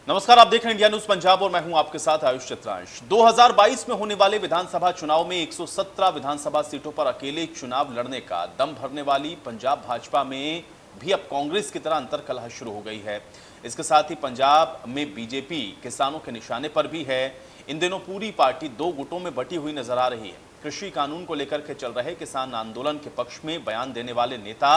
नमस्कार, आप देख रहे हैं इंडिया न्यूज पंजाब और मैं हूं आपके साथ आयुष चित्रांश। 2022 में होने वाले विधानसभा चुनाव में 117 विधानसभा सीटों पर अकेले चुनाव लड़ने का दम भरने वाली पंजाब भाजपा में भी अब कांग्रेस की तरह अंतर्कलह शुरू हो गई है। इसके साथ ही पंजाब में बीजेपी किसानों के निशाने पर भी है। इन दिनों पूरी पार्टी दो गुटों में बटी हुई नजर आ रही है। कृषि कानून को लेकर के चल रहे किसान आंदोलन के पक्ष में बयान देने वाले नेता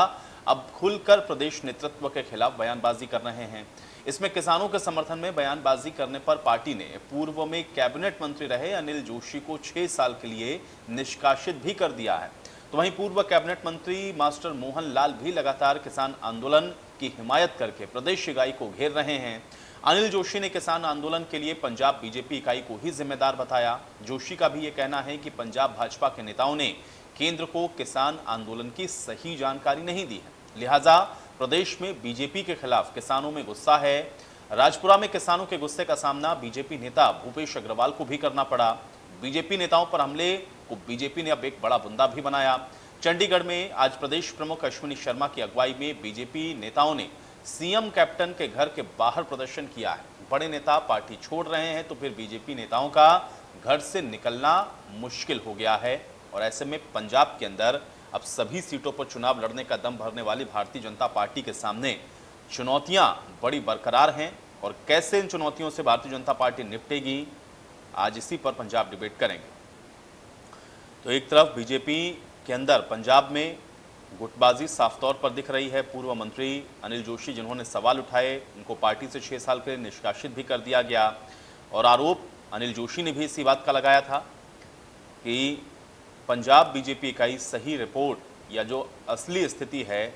अब खुलकर प्रदेश नेतृत्व के खिलाफ बयानबाजी कर रहे हैं। इसमें किसानों के समर्थन में बयानबाजी करने पर पार्टी ने पूर्व में कैबिनेट मंत्री रहे अनिल जोशी को 6 साल के लिए निष्कासित भी कर दिया है। तो वहीं पूर्व कैबिनेट मंत्री मास्टर मोहन लाल भी लगातार किसान आंदोलन की हिमायत करके प्रदेश इकाई को घेर रहे हैं। अनिल जोशी ने किसान आंदोलन के लिए पंजाब बीजेपी इकाई को ही जिम्मेदार बताया। जोशी का भी ये कहना है कि पंजाब भाजपा के नेताओं ने केंद्र को किसान आंदोलन की सही जानकारी नहीं दी है, लिहाजा प्रदेश में बीजेपी के खिलाफ किसानों में गुस्सा है। राजपुरा में किसानों के गुस्से का सामना बीजेपी नेता भूपेश अग्रवाल को भी करना पड़ा। बीजेपी नेताओं पर हमले को बीजेपी ने अब एक बड़ा बुंदा भी बनाया। चंडीगढ़ में आज प्रदेश प्रमुख अश्विनी शर्मा की अगुवाई में बीजेपी नेताओं ने सीएम कैप्टन के घर के बाहर प्रदर्शन किया है। बड़े नेता पार्टी छोड़ रहे हैं तो फिर बीजेपी नेताओं का घर से निकलना मुश्किल हो गया है और ऐसे में पंजाब के अंदर अब सभी सीटों पर चुनाव लड़ने का दम भरने वाली भारतीय जनता पार्टी के सामने चुनौतियां बड़ी बरकरार हैं और कैसे इन चुनौतियों से भारतीय जनता पार्टी निपटेगी, आज इसी पर पंजाब डिबेट करेंगे। तो एक तरफ बीजेपी के अंदर पंजाब में गुटबाजी साफ तौर पर दिख रही है। पूर्व मंत्री अनिल जोशी जिन्होंने सवाल उठाए, उनको पार्टी से 6 साल के लिए निष्कासित भी कर दिया गया और आरोप अनिल जोशी ने भी इसी बात का लगाया था कि पंजाब बीजेपी इकाई सही रिपोर्ट या जो असली स्थिति है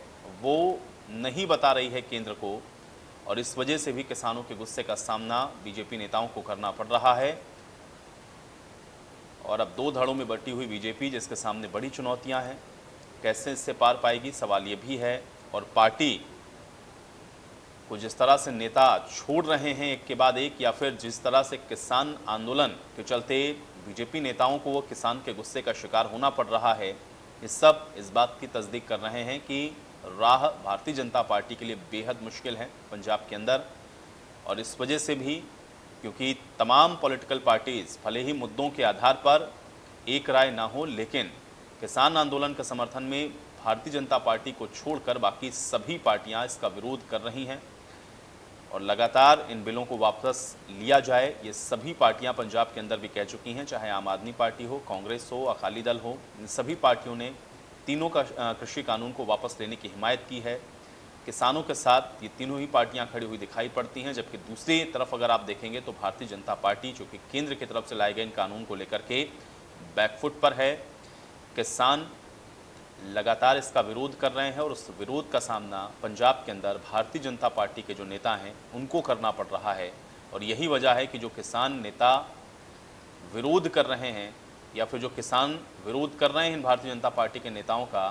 वो नहीं बता रही है केंद्र को और इस वजह से भी किसानों के गुस्से का सामना बीजेपी नेताओं को करना पड़ रहा है। और अब दो धड़ों में बटी हुई बीजेपी जिसके सामने बड़ी चुनौतियां हैं, कैसे इससे पार पाएगी, सवाल ये भी है। और पार्टी को जिस तरह से नेता छोड़ रहे हैं एक के बाद एक, या फिर जिस तरह से किसान आंदोलन के चलते बीजेपी नेताओं को वो किसान के गुस्से का शिकार होना पड़ रहा है, ये सब इस बात की तस्दीक कर रहे हैं कि राह भारतीय जनता पार्टी के लिए बेहद मुश्किल है पंजाब के अंदर। और इस वजह से भी क्योंकि तमाम पॉलिटिकल पार्टीज भले ही मुद्दों के आधार पर एक राय ना हो, लेकिन किसान आंदोलन के समर्थन में भारतीय जनता पार्टी को छोड़कर बाकी सभी पार्टियां इसका विरोध कर रही हैं और लगातार इन बिलों को वापस लिया जाए ये सभी पार्टियां पंजाब के अंदर भी कह चुकी हैं, चाहे आम आदमी पार्टी हो, कांग्रेस हो, अकाली दल हो। इन सभी पार्टियों ने तीनों का कृषि कानून को वापस लेने की हिमायत की है। किसानों के साथ ये तीनों ही पार्टियां खड़ी हुई दिखाई पड़ती हैं, जबकि दूसरी तरफ अगर आप देखेंगे तो भारतीय जनता पार्टी जो कि केंद्र की तरफ से लाए गए इन कानून को लेकर के बैकफुट पर है। किसान लगातार इसका विरोध कर रहे हैं और उस विरोध का सामना पंजाब के अंदर भारतीय जनता पार्टी के जो नेता हैं उनको करना पड़ रहा है। और यही वजह है कि जो किसान नेता विरोध कर रहे हैं या फिर जो किसान विरोध कर रहे हैं इन भारतीय जनता पार्टी के नेताओं का,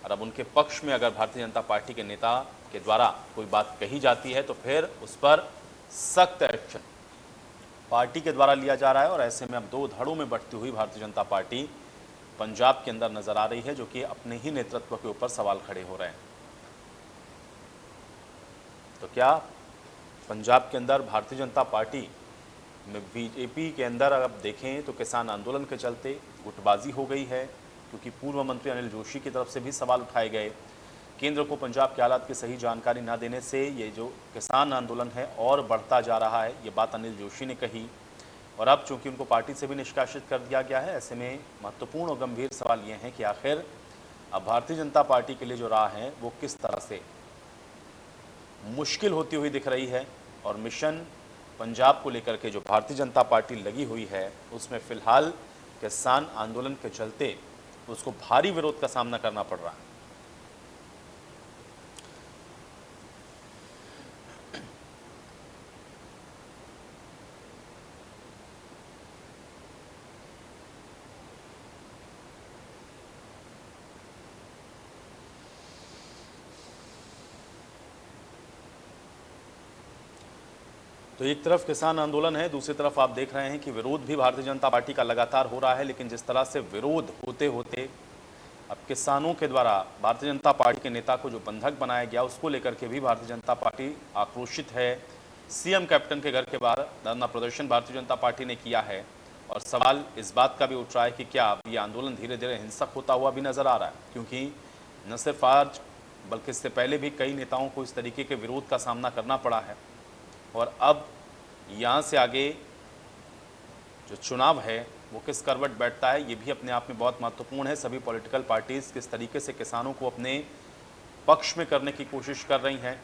और अब उनके पक्ष में अगर भारतीय जनता पार्टी के नेता के द्वारा कोई बात कही जाती है तो फिर उस पर सख्त एक्शन पार्टी के द्वारा लिया जा रहा है। और ऐसे में अब दो धड़ों में बढ़ती हुई भारतीय जनता पार्टी पंजाब के अंदर नजर आ रही है, जो कि अपने ही नेतृत्व के ऊपर सवाल खड़े हो रहे हैं। तो क्या पंजाब के अंदर भारतीय जनता पार्टी में बीजेपी के अंदर अगर आप देखें तो किसान आंदोलन के चलते गुटबाजी हो गई है, क्योंकि पूर्व मंत्री अनिल जोशी की तरफ से भी सवाल उठाए गए। केंद्र को पंजाब के हालात की सही जानकारी न देने से ये जो किसान आंदोलन है और बढ़ता जा रहा है, ये बात अनिल जोशी ने कही। और अब चूंकि उनको पार्टी से भी निष्कासित कर दिया गया है, ऐसे में महत्वपूर्ण और गंभीर सवाल ये है कि आखिर अब भारतीय जनता पार्टी के लिए जो राह है वो किस तरह से मुश्किल होती हुई दिख रही है। और मिशन पंजाब को लेकर के जो भारतीय जनता पार्टी लगी हुई है उसमें फिलहाल किसान आंदोलन के चलते उसको भारी विरोध का सामना करना पड़ रहा है। तो एक तरफ किसान आंदोलन है, दूसरी तरफ आप देख रहे हैं कि विरोध भी भारतीय जनता पार्टी का लगातार हो रहा है। लेकिन जिस तरह से विरोध होते होते अब किसानों के द्वारा भारतीय जनता पार्टी के नेता को जो बंधक बनाया गया उसको लेकर के भी भारतीय जनता पार्टी आक्रोशित है। सीएम कैप्टन के घर के बाहर धरना प्रदर्शन भारतीय जनता पार्टी ने किया है और सवाल इस बात का भी उठ रहा है कि क्या अब ये आंदोलन धीरे धीरे हिंसक होता हुआ भी नजर आ रहा है, क्योंकि न सिर्फ आज बल्कि इससे पहले भी कई नेताओं को इस तरीके के विरोध का सामना करना पड़ा है और अब यहाँ से आगे जो चुनाव है वो किस करवट बैठता है ये भी अपने आप में बहुत महत्वपूर्ण है। सभी पॉलिटिकल पार्टीज किस तरीके से किसानों को अपने पक्ष में करने की कोशिश कर रही हैं।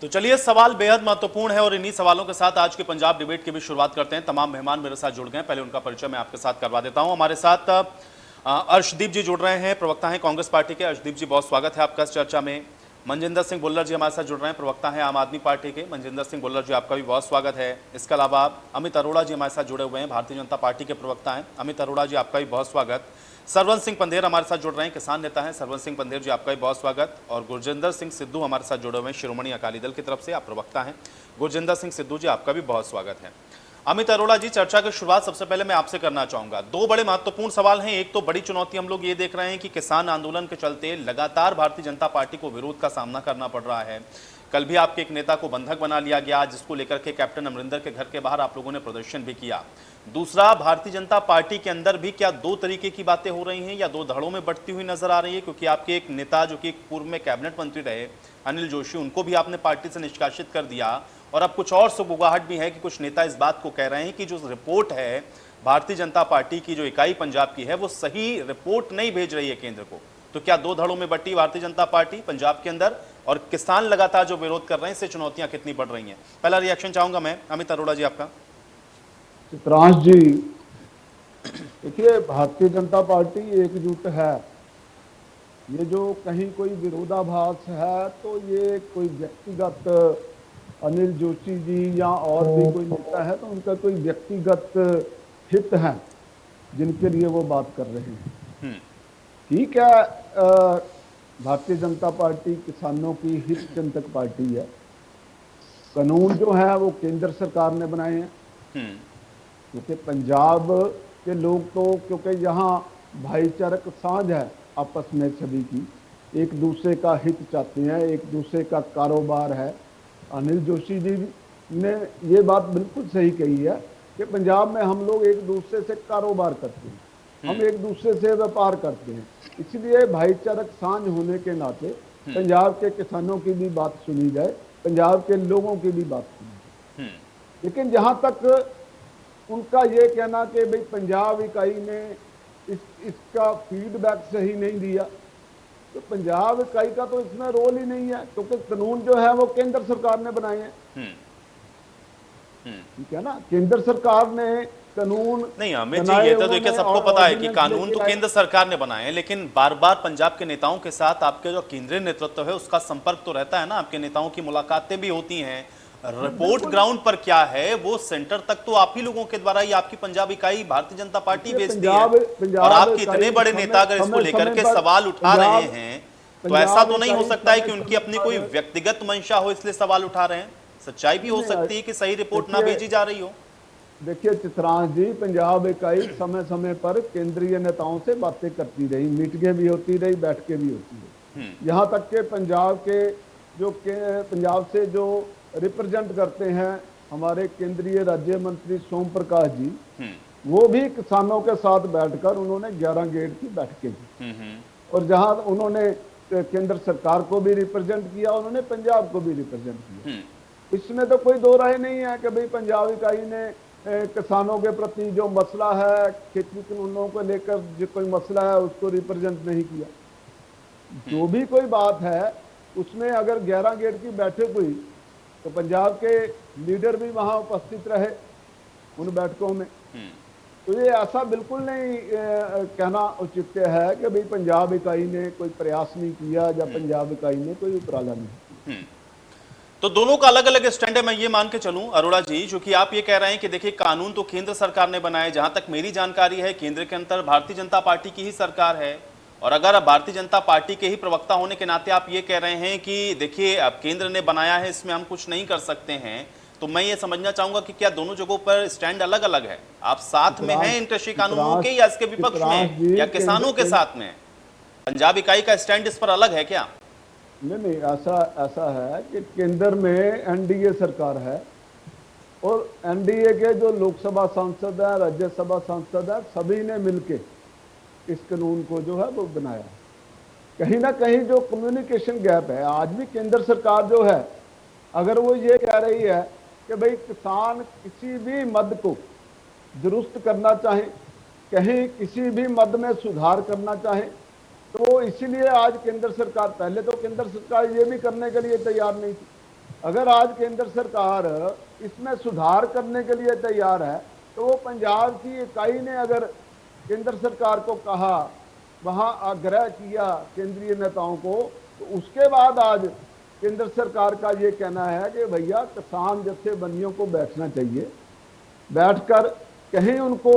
तो चलिए, सवाल बेहद महत्वपूर्ण है और इन्हीं सवालों के साथ आज के पंजाब डिबेट की भी शुरुआत करते हैं। तमाम मेहमान मेरे साथ जुड़ गए, पहले उनका परिचय मैं आपके साथ करवा देता हूं। हमारे साथ अर्शदीप जी जुड़ रहे हैं, प्रवक्ता हैं कांग्रेस पार्टी के। अर्शदीप जी, बहुत स्वागत है आपका इस चर्चा में। मनजिंदर सिंह भुल्लर जी हमारे साथ जुड़ रहे हैं, प्रवक्ता हैं आम आदमी पार्टी के। मनजिंदर सिंह भुल्लर जी, आपका भी बहुत स्वागत है। इसके अलावा अमित अरोड़ा जी हमारे साथ जुड़े हुए हैं, भारतीय जनता पार्टी के प्रवक्ता हैं। अमित अरोड़ा जी, आपका भी बहुत स्वागत। सरवन सिंह पंधेर हमारे साथ जुड़ रहे हैं, किसान नेता हैं। सरवन सिंह पंधेर जी, आपका भी बहुत स्वागत। और गुरजिंदर सिंह सिद्धू हमारे साथ जुड़े हुए हैं, शिरोमणि अकाली दल की तरफ से, आप प्रवक्ता हैं। गुरजिंदर सिंह सिद्धू जी, आपका भी बहुत स्वागत है। अमित अरोड़ा जी, चर्चा की शुरुआत सबसे पहले मैं आपसे करना चाहूंगा। दो बड़े महत्वपूर्ण सवाल हैं। एक तो बड़ी चुनौती हम लोग ये देख रहे हैं कि किसान आंदोलन के चलते लगातार भारतीय जनता पार्टी को विरोध का सामना करना पड़ रहा है। कल भी आपके एक नेता को बंधक बना लिया गया, जिसको लेकर के कैप्टन अमरिंदर के घर के बाहर आप लोगों ने प्रदर्शन भी किया। दूसरा, भारतीय जनता पार्टी के अंदर भी क्या दो तरीके की बातें हो रही हैं या दो धड़ों में बढ़ती हुई नजर आ रही है, क्योंकि आपके एक नेता जो कि पूर्व में कैबिनेट मंत्री रहे, अनिल जोशी, उनको भी आपने पार्टी से निष्कासित कर दिया। और अब कुछ और सुगबुगाहट भी है कि कुछ नेता इस बात को कह रहे हैं कि जो रिपोर्ट है भारतीय जनता पार्टी की, जो इकाई पंजाब की है, वो सही रिपोर्ट नहीं भेज रही है केंद्र को। तो क्या दो धड़ों में बटी भारतीय जनता पार्टी पंजाब के अंदर, और किसान लगातार जो विरोध कर रहे हैं, इससे चुनौतियां कितनी बढ़ रही हैं? पहला रिएक्शन चाहूंगा मैं अमित अरोड़ा जी, आपका। चित्रांश जी, देखिए, भारतीय जनता पार्टी एकजुट है। ये जो कहीं कोई विरोधाभास है तो ये कोई व्यक्तिगत अनिल जोशी जी या और भी कोई नेता है तो उनका कोई व्यक्तिगत हित है जिनके लिए वो बात कर रहे हैं। ठीक है, भारतीय जनता पार्टी किसानों की हित चिंतक पार्टी है। कानून जो है वो केंद्र सरकार ने बनाए हैं, क्योंकि पंजाब के लोग तो, क्योंकि यहाँ भाईचारक साझ है आपस में सभी की, एक दूसरे का हित चाहते हैं, एक दूसरे का कारोबार है। अनिल जोशी जी ने ये बात बिल्कुल सही कही है कि पंजाब में हम लोग एक दूसरे से कारोबार करते हैं, हम एक दूसरे से व्यापार करते हैं। इसलिए भाईचारक साझ होने के नाते पंजाब के किसानों की भी बात सुनी जाए, पंजाब के लोगों की भी बात सुनी जाए। लेकिन जहां तक उनका ये कहना कि भाई पंजाब इकाई ने इसका फीडबैक सही नहीं दिया, तो पंजाब इकाई का तो इसमें रोल ही नहीं है, क्योंकि कानून जो है वो केंद्र सरकार ने बनाए हैं। ठीक है ना, केंद्र सरकार ने कानून नहीं। अमित जी, ये तो देखिए सबको पता है कि कानून तो केंद्र सरकार ने बनाए हैं, लेकिन बार बार पंजाब के नेताओं के साथ आपके जो केंद्रीय नेतृत्व है उसका संपर्क तो रहता है ना, आपके नेताओं की मुलाकातें भी होती हैं। रिपोर्ट ग्राउंड पर क्या है वो सेंटर तक तो आप ही लोगों के द्वारा ही आपकी पंजाब इकाई भारतीय जनता पार्टी भेजती है। और आपके इतने बड़े नेता अगर इसको लेकर के सवाल उठा रहे हैं तो ऐसा तो नहीं हो सकता है कि उनकी अपनी कोई व्यक्तिगत मंशा हो इसलिए सवाल उठा रहे हैं। सच्चाई भी हो सकती है कि सही रिपोर्ट ना भेजी जा रही हो। देखिए चित्रांश जी, पंजाब इकाई समय समय पर केंद्रीय नेताओं से बातें करती रही, मीटिंगें भी होती रही, बैठकें भी होती रही। यहाँ तक के पंजाब से जो रिप्रेजेंट करते हैं हमारे केंद्रीय राज्य मंत्री सोम प्रकाश जी, वो भी किसानों के साथ बैठकर उन्होंने 11 गेट की बैठकें की, और जहां उन्होंने केंद्र सरकार को भी रिप्रेजेंट किया, उन्होंने पंजाब को भी रिप्रेजेंट किया। इसमें तो कोई दो राय नहीं है कि भाई पंजाब इकाई ने किसानों के प्रति जो मसला है, खेती कानूनों को लेकर जो कोई मसला है उसको रिप्रेजेंट नहीं किया। जो भी कोई बात है उसमें अगर 11 गेट की बैठक हुई तो पंजाब के लीडर भी वहां उपस्थित रहे उन बैठकों में। तो ये ऐसा बिल्कुल नहीं कहना उचित है कि भाई पंजाब इकाई ने कोई प्रयास नहीं किया या पंजाब इकाई ने कोई उपराला नहीं किया। तो दोनों का अलग अलग स्टैंड है, मैं ये मान के चलूं अरोड़ा जी, जो कि आप ये कह रहे हैं कि देखिए कानून तो केंद्र सरकार ने बनाए, जहां तक मेरी जानकारी है केंद्र के अंदर भारतीय जनता पार्टी की ही सरकार है, और अगर अब भारतीय जनता पार्टी के ही प्रवक्ता होने के नाते आप ये कह रहे हैं कि देखिए अब केंद्र ने बनाया है, इसमें हम कुछ नहीं कर सकते हैं, तो मैं ये समझना चाहूंगा कि क्या दोनों जगहों पर स्टैंड अलग अलग है? आप साथ में हैं इन कृषि कानूनों के या इसके विपक्ष में, या किसानों के साथ में? पंजाब इकाई का स्टैंड इस पर अलग है क्या? नहीं, ऐसा ऐसा है कि केंद्र में एनडीए सरकार है और एनडीए के जो लोकसभा सांसद है, राज्यसभा सांसद है, सभी ने मिलके इस कानून को जो है वो बनाया। कहीं ना कहीं जो कम्युनिकेशन गैप है, आज भी केंद्र सरकार जो है अगर वो ये कह रही है कि भाई किसान किसी भी मद को दुरुस्त करना चाहे, कहीं किसी भी मद में सुधार करना चाहे, तो इसीलिए आज केंद्र सरकार, पहले तो केंद्र सरकार ये भी करने के लिए तैयार नहीं थी। अगर आज केंद्र सरकार इसमें सुधार करने के लिए तैयार है तो वो पंजाब की इकाई ने अगर केंद्र सरकार को कहा, वहां आग्रह किया केंद्रीय नेताओं को, तो उसके बाद आज केंद्र सरकार का ये कहना है कि भैया किसान जत्थेबंदियों को बैठना चाहिए, बैठकर कहीं उनको,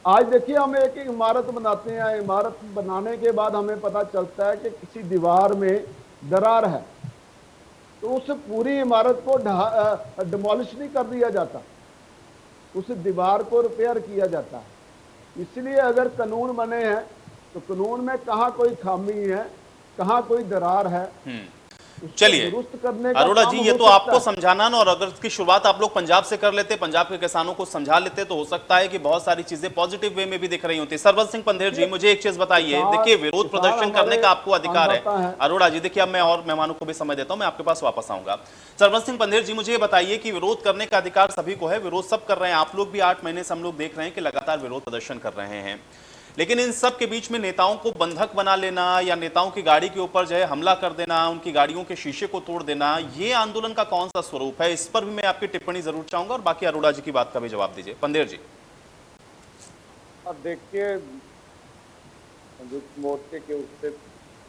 आज देखिए हम एक इमारत बनाते हैं, इमारत बनाने के बाद हमें पता चलता है कि किसी दीवार में दरार है, तो उस पूरी इमारत को डिमोलिश नहीं कर दिया जाता, उस दीवार को रिपेयर किया जाता है। इसलिए अगर कानून बने हैं तो कानून में कहाँ कोई खामी है, कहाँ कोई दरार है, चलिए अरोड़ा जी, ये तो आपको समझाना ना, और अगर इसकी शुरुआत आप लोग पंजाब से कर लेते, पंजाब के किसानों को समझा लेते, तो हो सकता है कि बहुत सारी चीजें पॉजिटिव वे में भी दिख रही होती। सरबत सिंह पंधेर जी, मुझे एक चीज बताइए, देखिए विरोध प्रदर्शन करने का आपको अधिकार है। अरोड़ा जी देखिए, अब मैं और मेहमानों को भी समय देता हूं, मैं आपके पास वापस आऊंगा। सरबत सिंह पंधेर जी, मुझे ये बताइए कि विरोध करने का अधिकार सभी को है, विरोध सब कर रहे हैं, आप लोग भी 8 महीने से हम लोग देख रहे हैं कि लगातार विरोध प्रदर्शन कर रहे हैं, लेकिन इन सब के बीच में नेताओं को बंधक बना लेना या नेताओं की गाड़ी के ऊपर जो है हमला कर देना, उनकी गाड़ियों के शीशे को तोड़ देना, ये आंदोलन का कौन सा स्वरूप है? इस पर भी मैं आपकी टिप्पणी जरूर चाहूंगा, और बाकी अरोड़ा जी की बात का भी जवाब दीजिए। पंधेर जी। अब देखिए, मोर्चे के उससे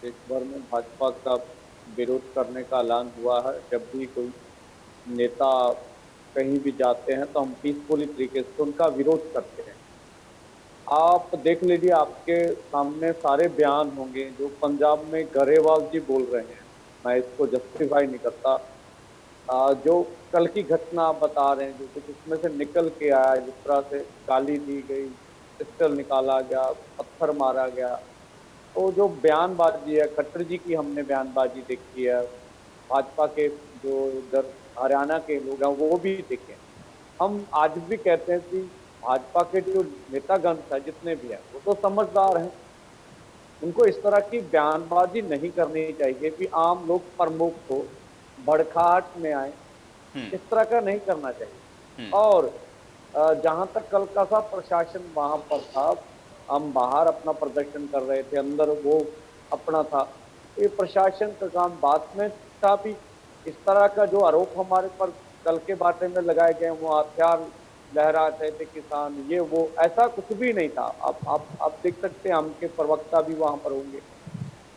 देश भर में भाजपा का विरोध करने का ऐलान हुआ है। जब भी कोई नेता कहीं भी जाते हैं तो हम पीसफुली तरीके से उनका विरोध करते हैं। आप देख लीजिए, आपके सामने सारे बयान होंगे जो पंजाब में गरेवाल जी बोल रहे हैं, मैं इसको जस्टिफाई नहीं करता। जो कल की घटना आप बता रहे हैं, जो कुछ उसमें से निकल के आया, जिस तरह से गाली दी गई, पिस्टल निकाला गया, पत्थर मारा गया, तो जो बयानबाजी है, खट्टर जी की हमने बयानबाजी देखी है, भाजपा के जो इधर हरियाणा के लोग हैं वो भी देखे। हम आज भी कहते हैं कि भाजपा के जो नेतागण है जितने भी हैं वो तो समझदार हैं, उनको इस तरह की बयानबाजी नहीं करनी चाहिए कि आम लोग प्रमुख हो, भड़काहट में आए, इस तरह का नहीं करना चाहिए। और जहां तक कल का सा प्रशासन वहां पर था, हम बाहर अपना प्रदर्शन कर रहे थे, अंदर वो अपना था, ये प्रशासन का काम बात में था भी। इस तरह का जो आरोप हमारे पर कल के बारे में लगाए गए, वो हथियार लहरा रहे थे किसान, ये वो, ऐसा कुछ भी नहीं था। आप देख सकते हैं, हमके प्रवक्ता भी वहां पर होंगे।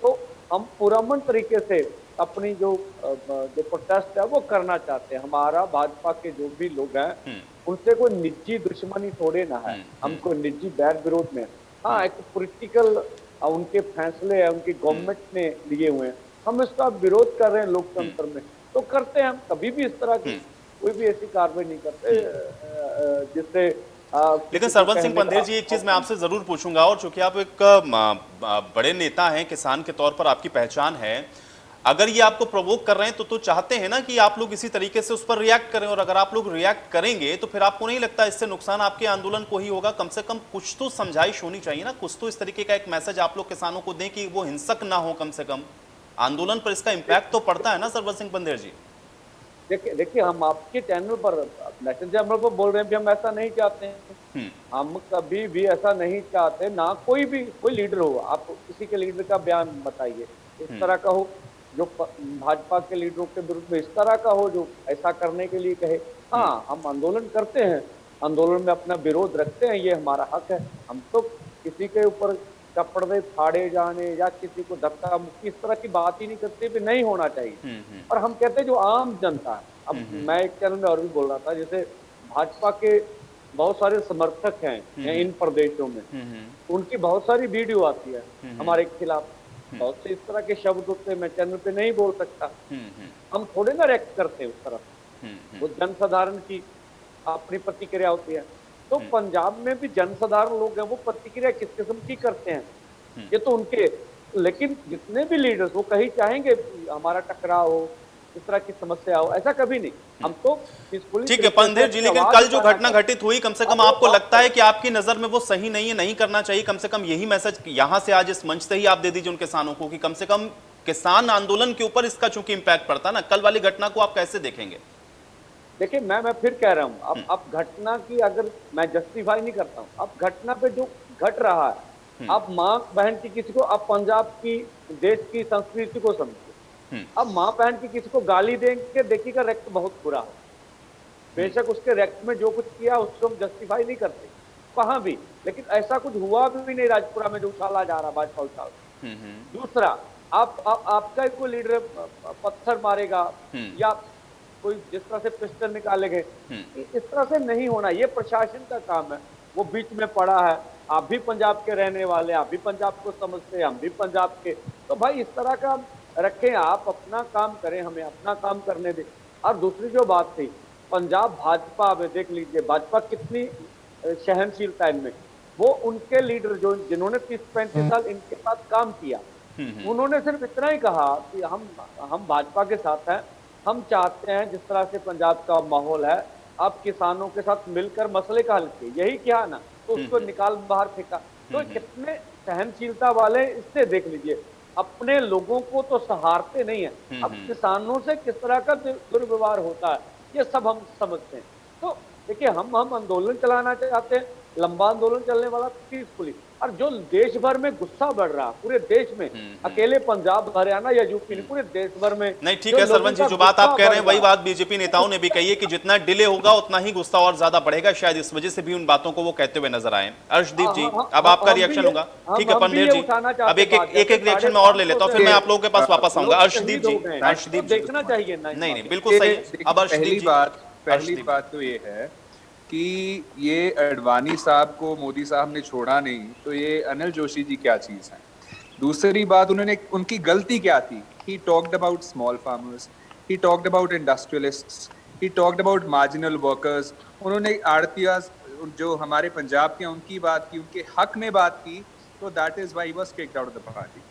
तो हम पुरअमन तरीके से अपनी जो प्रोटेस्ट है वो करना चाहते हैं। हमारा भाजपा के जो भी लोग हैं उनसे कोई निजी दुश्मनी थोड़े ना है, हमको निजी बैर विरोध में, हाँ एक पॉलिटिकल उनके फैसले हैं, उनकी गवर्नमेंट ने लिए हुए हैं, हम इसका विरोध कर रहे हैं लोकतंत्र में, तो करते हैं हम। कभी भी इस तरह की कोई भी ऐसी कार्रवाई नहीं करते जिससे लेकिन सरबंस सिंह पंधेर जी, एक चीज मैं आपसे जरूर पूछूंगा, और चूंकि आप एक बड़े नेता हैं, किसान के तौर पर आपकी पहचान है, अगर ये आपको प्रोवोक कर रहे हैं तो चाहते हैं ना कि आप लोग इसी तरीके से उस पर रिएक्ट करें, और अगर आप लोग रिएक्ट करेंगे तो फिर आपको नहीं लगता इससे नुकसान आपके आंदोलन को ही होगा? कम से कम कुछ तो समझाइश होनी चाहिए ना, कुछ तो इस तरीके का एक मैसेज आप लोग किसानों को दें कि वो हिंसक ना हो, कम से कम आंदोलन पर इसका इम्पैक्ट तो पड़ता है ना सरबत सिंह पंधेर जी। देखिए, हम आपके चैनल पर, नेशनल चैनल पर बोल रहे हैं भी हम ऐसा नहीं चाहते हैं, हम कभी भी ऐसा नहीं चाहते, ना कोई लीडर हो, आप किसी के लीडर का बयान बताइए इस तरह का हो जो भाजपा के लीडरों के विरुद्ध में इस तरह का हो जो ऐसा करने के लिए कहे। हाँ, हम आंदोलन करते हैं, आंदोलन में अपना विरोध रखते हैं, ये हमारा हक है। हम तो किसी के ऊपर कपड़े फाड़े जाने या किसी को धक्का मुक्की इस तरह की बात ही नहीं करते, भी नहीं होना चाहिए। और हम कहते हैं जो आम जनता है, अब मैं एक चैनल में और भी बोल रहा था, जैसे भाजपा के बहुत सारे समर्थक हैं इन प्रदेशों में, उनकी बहुत सारी वीडियो आती है हमारे खिलाफ, बहुत से इस तरह के शब्द होते हैं, मैं चैनल पे नहीं बोल सकता। हम थोड़े ना रिएक्ट करते उस तरफ, वो जनसाधारण की अपनी प्रतिक्रिया होती है। तो पंजाब में भी जनसाधारण लोग हैं, वो प्रतिक्रिया किस किस्म की करते हैं ये तो उनके, लेकिन जितने भी लीडर्स वो कहीं चाहेंगे हमारा टकराव हो, इस तरह की समस्या हो, ऐसा कभी नहीं। हम तो पीसफुली। ठीक है पंडित जी, लेकिन कल जो घटना घटित हुई, कम से कम आपको लगता है कि आपकी नजर में वो सही नहीं है, नहीं करना चाहिए? कम से कम यही मैसेज यहां से आज इस मंच से ही आप दे दीजिए उन किसानों को कि कम से कम किसान आंदोलन के ऊपर इसका चूंकि इंपैक्ट पड़ता ना, कल वाली घटना को आप कैसे देखेंगे? देखिए मैं फिर कह रहा हूँ, अब घटना की अगर मैं जस्टिफाई नहीं करता हूँ, अब घटना पे जो घट रहा है, अब माँ बहन की किसी को, अब पंजाब की देश की संस्कृति को समझिए, अब माँ बहन की किसी को गाली देंगे, देखिएगा रैक्ट बहुत बुरा हो। बेशक उसके रैक्ट में जो कुछ किया उसको हम जस्टिफाई नहीं करते कहाँ भी, लेकिन ऐसा कुछ हुआ भी नहीं राजपुरा में जो उछाला जा रहा भाजपा उछाल। दूसरा, आपका कोई लीडर पत्थर मारेगा या कोई जिस तरह से पिस्टल निकाले गए, इस तरह से नहीं होना, ये प्रशासन का काम है। वो बीच में पड़ा है, आप भी पंजाब के रहने वाले, आप भी पंजाब को समझते हैं, हम भी पंजाब के, तो भाई इस तरह का रखें, आप अपना काम करें, हमें अपना काम करने दें। और दूसरी जो बात थी, पंजाब भाजपा में देख लीजिए भाजपा कितनी सहनशीलता इनमें, वो उनके लीडर जो जिन्होंने 30-35 साल इनके साथ काम किया, उन्होंने सिर्फ इतना ही कहा कि हम भाजपा के साथ हैं, हम चाहते हैं जिस तरह से पंजाब का माहौल है, आप किसानों के साथ मिलकर मसले का हल कीजिए, यही किया ना, तो उसको निकाल बाहर फेंका। तो कितने सहनशीलता वाले, इससे देख लीजिए, अपने लोगों को तो सहारते नहीं है, अब किसानों से किस तरह का दुर्व्यवहार होता है ये सब हम समझते हैं। तो देखिए हम आंदोलन चलाना चाहते हैं, लंबा आंदोलन चलने वाला पीसफुली, और जो देश भर में गुस्सा बढ़ रहा, पूरे देश में, अकेले पंजाब हरियाणा या यूपी नहीं, पूरे देश भर में। नहीं ठीक है सरवण जी, जो बात आप कह रहे हैं वही बात बीजेपी नेताओं ने भी कही है कि जितना डिले होगा उतना ही गुस्सा और ज्यादा बढ़ेगा, शायद इस वजह से भी उन बातों को वो कहते हुए नजर आए। अर्शदीप जी, अब आपका रिएक्शन होगा। ठीक है पंडित जी, अब एक रिएक्शन में और ले लेता हूँ, फिर मैं आप लोगों के पास वापस आऊंगा। अर्शदीप जी, अर्शदीप जी देखना चाहिए ना, नहीं बिल्कुल सही। अब अर्शदीप जी, पहली बात तो ये है कि ये अडवाणी साहब को मोदी साहब ने छोड़ा नहीं, तो ये अनिल जोशी जी क्या चीज है। दूसरी बात, उनकी गलती क्या थी? He talked about small farmers, he talked about industrialists, he talked about marginal workers. उन्होंने आड़तिया जो हमारे पंजाब के उनकी बात की, उनके हक में बात की, तो that is why he was kicked out of the party.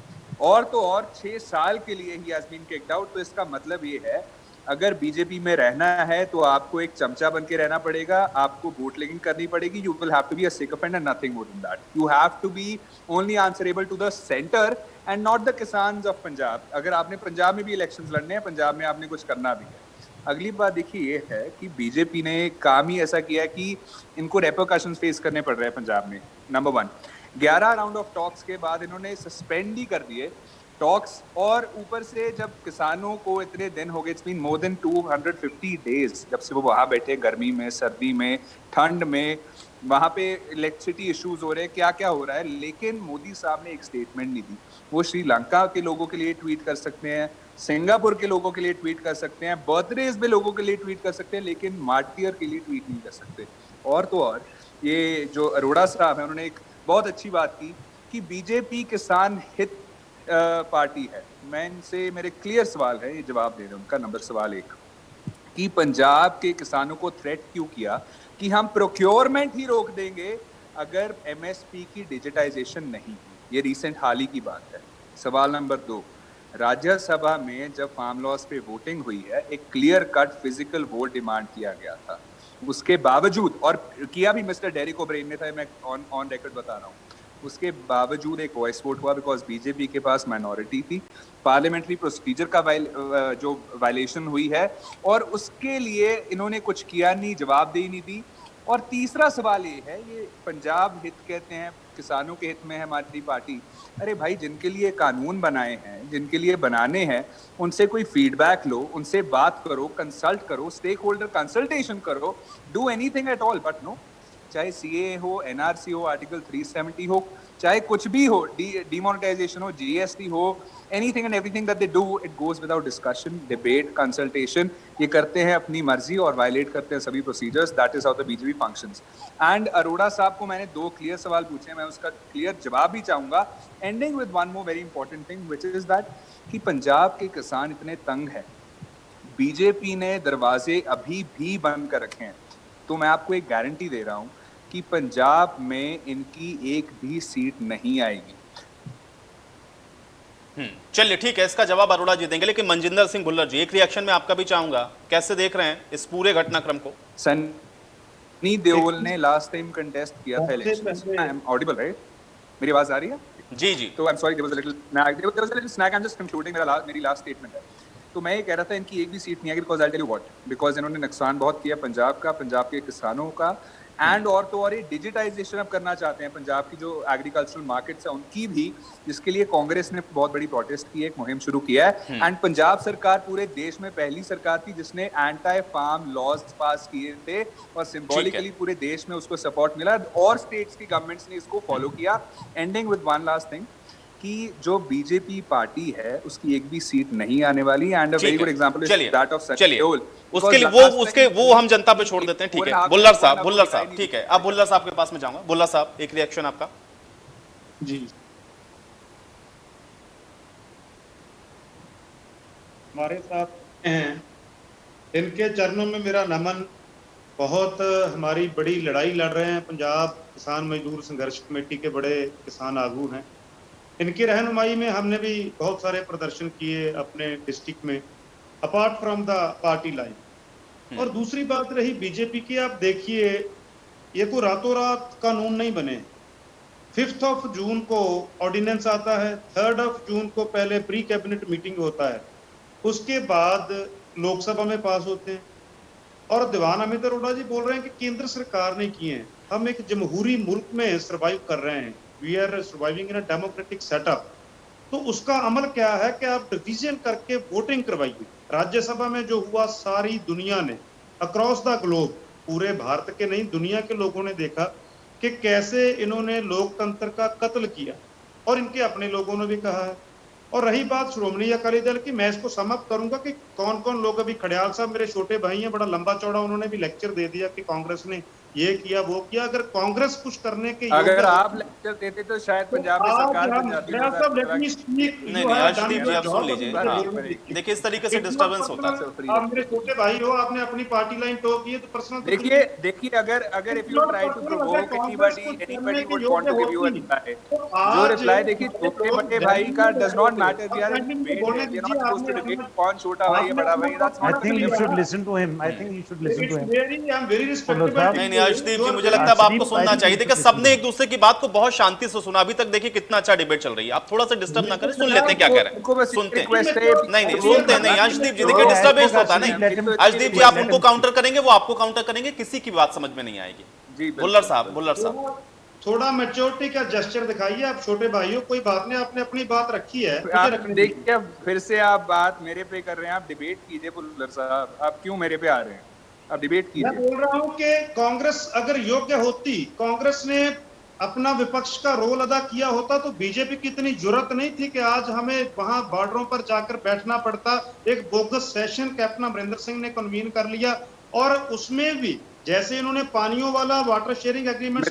और तो और 6 साल के लिए he has been kicked out. तो इसका मतलब ये है, अगर बीजेपी में रहना है तो आपको एक चमचा बन के रहना पड़ेगा, आपको वोट लेगिंग करनी पड़ेगी, you will have to be a sycophant and nothing more than that. You have to be only answerable to the center and not the किसान्स of Punjab. अगर आपने पंजाब में भी इलेक्शंस लड़ने हैं, पंजाब में आपने कुछ करना भी है। अगली बात देखिए ये है कि बीजेपी ने काम ही ऐसा किया है कि इनको रेपरकशंस फेस करने पड़ रहे हैं पंजाब में। नंबर 1, 11 राउंड ऑफ टॉक्स के बाद इन्होंने सस्पेंड ही कर दिए टॉक्स, और ऊपर से जब किसानों को इतने दिन हो गए, it's been more than 250 days जब से वो वहां बैठे, गर्मी में, सर्दी में, ठंड में, वहां पे इलेक्ट्रिसिटी इश्यूज हो रहे हैं, क्या क्या हो रहा है, लेकिन मोदी साहब ने एक स्टेटमेंट नहीं दी। वो श्रीलंका के लोगों के लिए ट्वीट कर सकते हैं, सिंगापुर के लोगों के लिए ट्वीट कर सकते हैं, बर्थडेज में लोगों के लिए ट्वीट कर सकते हैं, लेकिन मार्टियर के लिए ट्वीट नहीं कर सकते। और तो और ये जो अरोड़ा साहब है, उन्होंने एक बहुत अच्छी बात की कि बीजेपी किसान हित पार्टी है। मैं इनसे, मेरे क्लियर सवाल है, ये जवाब दे रहे हैं उनका। नंबर सवाल 1 कि पंजाब के किसानों को थ्रेट क्यों किया कि हम प्रोक्योरमेंट ही रोक देंगे अगर एमएसपी की डिजिटाइजेशन नहीं हुई। ये रिसेंट हाल ही की बात है। सवाल नंबर 2, राज्यसभा में जब फार्म लॉस पे वोटिंग हुई है, एक clear cut physical vote demand किया गया था, उसके बावजूद, और किया भी मिस्टर डेरिक ओब्रेन ने था, मैं ऑन रिकॉर्ड बता रहा हूँ, उसके बावजूद एक वॉइस वोट हुआ बिकॉज बीजेपी के पास माइनॉरिटी थी। पार्लियामेंट्री प्रोसीजर का जो वायलेशन हुई है, और उसके लिए इन्होंने कुछ किया नहीं, जवाबदेही नहीं दी। और तीसरा सवाल ये है, ये पंजाब हित कहते हैं, किसानों के हित में है हमारी पार्टी। अरे भाई, जिनके लिए कानून बनाए हैं, जिनके लिए बनाने हैं, उनसे कोई फीडबैक लो, उनसे बात करो, कंसल्ट करो, स्टेक होल्डर कंसल्टेशन करो, do anything at all. But no, चाहे सीए हो, एनआरसी हो, आर्टिकल 370 हो, चाहे कुछ भी हो, डिमोनेटाइजेशन हो, जीएसटी हो, anything and everything that they do, it goes without discussion, debate, consultation. ये करते हैं अपनी मर्जी और वायलेट करते हैं सभी procedures. That is how the BJP functions. And Arora साहब को मैंने 2 क्लियर सवाल पूछे, मैं उसका क्लियर जवाब भी चाहूंगा। Ending with one more very important thing which is that कि पंजाब के किसान इतने तंग है, बीजेपी ने दरवाजे अभी भी बंद कर रखे हैं। तो मैं आपको एक गारंटी दे रहा हूं कि पंजाब में इनकी एक भी सीट नहीं आएगी। चलिए ठीक है, इसका जवाब अरोड़ा जी देंगे, लेकिन मनजिंदर सिंह भुल्लर जी, एक रिएक्शन में आपका भी चाहूंगा, कैसे देख रहे हैं इस पूरे घटनाक्रम को? सनी देओल ने लास्ट टाइम कंटेस्ट किया था elections. I am audible right? मेरी आवाज आ रही है? जी जी। तो I am sorry, there was a little snag, I am just concluding, मेरी लास्ट स्टेटमेंट है। तो मैं ये कह रहा था इनकी एक भी सीट नहीं आएगी, because I tell you what, because इन्होंने नुकसान बहुत किया पंजाब का, पंजाब के किसानों का, एंड और तो और ये डिजिटाइजेशन अब करना चाहते हैं पंजाब की जो एग्रीकल्चरल मार्केट्स है उनकी भी, जिसके लिए कांग्रेस ने बहुत बड़ी प्रोटेस्ट की, एक मुहिम शुरू किया है। एंड पंजाब सरकार पूरे देश में पहली सरकार थी जिसने एंटी फार्म लॉज पास किए थे और सिंबॉलिकली पूरे देश में उसको सपोर्ट मिला, और स्टेट्स की गवर्नमेंट्स ने इसको फॉलो किया। Ending with one last thing कि जो बीजेपी पार्टी है उसकी एक भी सीट नहीं आने वाली, and a very good example is that of Sunny Deol. उसके लिए वो हम जनता पे छोड़ देते हैं, ठीक है। भुल्लर साहब ठीक है, अब भुल्लर साहब के पास में जाऊंगा। भुल्लर साहब, एक रिएक्शन आपका। जी, हमारे साथ हैं, इनके चरणों में मेरा नमन। बहुत हमारी बड़ी लड़ाई लड़ रहे हैं, पंजाब किसान मजदूर संघर्ष कमेटी के बड़े किसान आगू हैं। इनकी रहनुमाई में हमने भी बहुत सारे प्रदर्शन किए अपने डिस्ट्रिक्ट में, apart from the party line. और दूसरी बात रही बीजेपी की, आप देखिए ये कोई रातों रात कानून नहीं बने। 5 जून को ऑर्डिनेंस आता है, 3 जून को पहले प्री कैबिनेट मीटिंग होता है, उसके बाद लोकसभा में पास होते हैं। और दीवान अमित अरोड़ा जी बोल रहे हैं कि केंद्र सरकार ने किए हैं। हम एक जमहूरी मुल्क में सर्वाइव कर रहे हैं, we are surviving in a democratic setup. तो उसका अमल क्या है कि आप डिवीजन करके वोटिंग करवाइए। राज्यसभा में जो हुआ, सारी दुनिया ने, अक्रॉस द ग्लोब, पूरे भारत के नहीं दुनिया के लोगों ने देखा कि कैसे इन्होंने लोकतंत्र का कत्ल किया, और इनके अपने लोगों ने भी कहा है। और रही बात श्रोमणी अकाली दल की, मैं इसको समाप्त करूंगा कि कौन कौन लोग, अभी खड़ियाल साहब मेरे छोटे भाई हैं, बड़ा लंबा चौड़ा उन्होंने भी लेक्चर दे दिया कि कांग्रेस ने ये किया वो किया। अगर कांग्रेस कुछ करने के अगर आप लेक्चर देते तो शायद पंजाब में सरकार बन जाती। नहीं अर्शदीप जी, आप सुन लीजिए। देखिए इस तरीके से डिस्टर्बेंस होता है। आप मेरे छोटे भाई हो, आपने अपनी पार्टी लाइन टॉक की है तो पर्सनल देखिए अगर if you try to provoke anybody would want to give you a reply, जो रिप्लाई देखिए छोटे बड़े भाई का does not matter. We are in debate, we are not supposed to debate कौन छोटा भाई है बड़ा भाई। That's not. I think you should listen to him, I think you should listen to him. I am very respectable. नहीं अर्शदीप जी, मुझे लगता है आपको सुनना चाहिए। देखिए सबने एक दूसरे की बात को बहुत शांति से सुना, अभी तक देखिए कितना अच्छा डिबेट चल रही है। आप थोड़ा सा डिस्टर्ब ना करें, सुन लेते हैं क्या कह रहे हैं, सुनते हैं। नहीं सुनते हैं। नहीं अर्शदीप जी, देखिए डिस्टर्बेंस होता है। नहीं अर्शदीप जी, आप उनको काउंटर करेंगे, वो आपको काउंटर करेंगे, किसी की बात समझ में नहीं आएगी। जी भुल्लर साहब थोड़ा मैच्योरिटी का जेस्चर दिखाइए। आप छोटे भाइयों, कोई बात नहीं, आपने अपनी बात रखी है, देखिए फिर से आप बात मेरे पे कर रहे हैं। आप डिबेट कीजिए भुल्लर साहब, आप क्यों मेरे पे आ रहे हैं? आप डिबेट कीजिए। मैं बोल रहा हूं कि कांग्रेस अगर योग्य होती, कांग्रेस ने अपना विपक्ष का रोल अदा किया होता, तो बीजेपी की इतनी जरूरत नहीं थी कि आज हमें वहां बॉर्डरों पर जाकर बैठना पड़ता। एक bogus session captain Amarinder Singh ने कन्वीन कर लिया, और उसमें भी जैसे इन्होंने पानियों वाला वाटर शेयरिंग एग्रीमेंट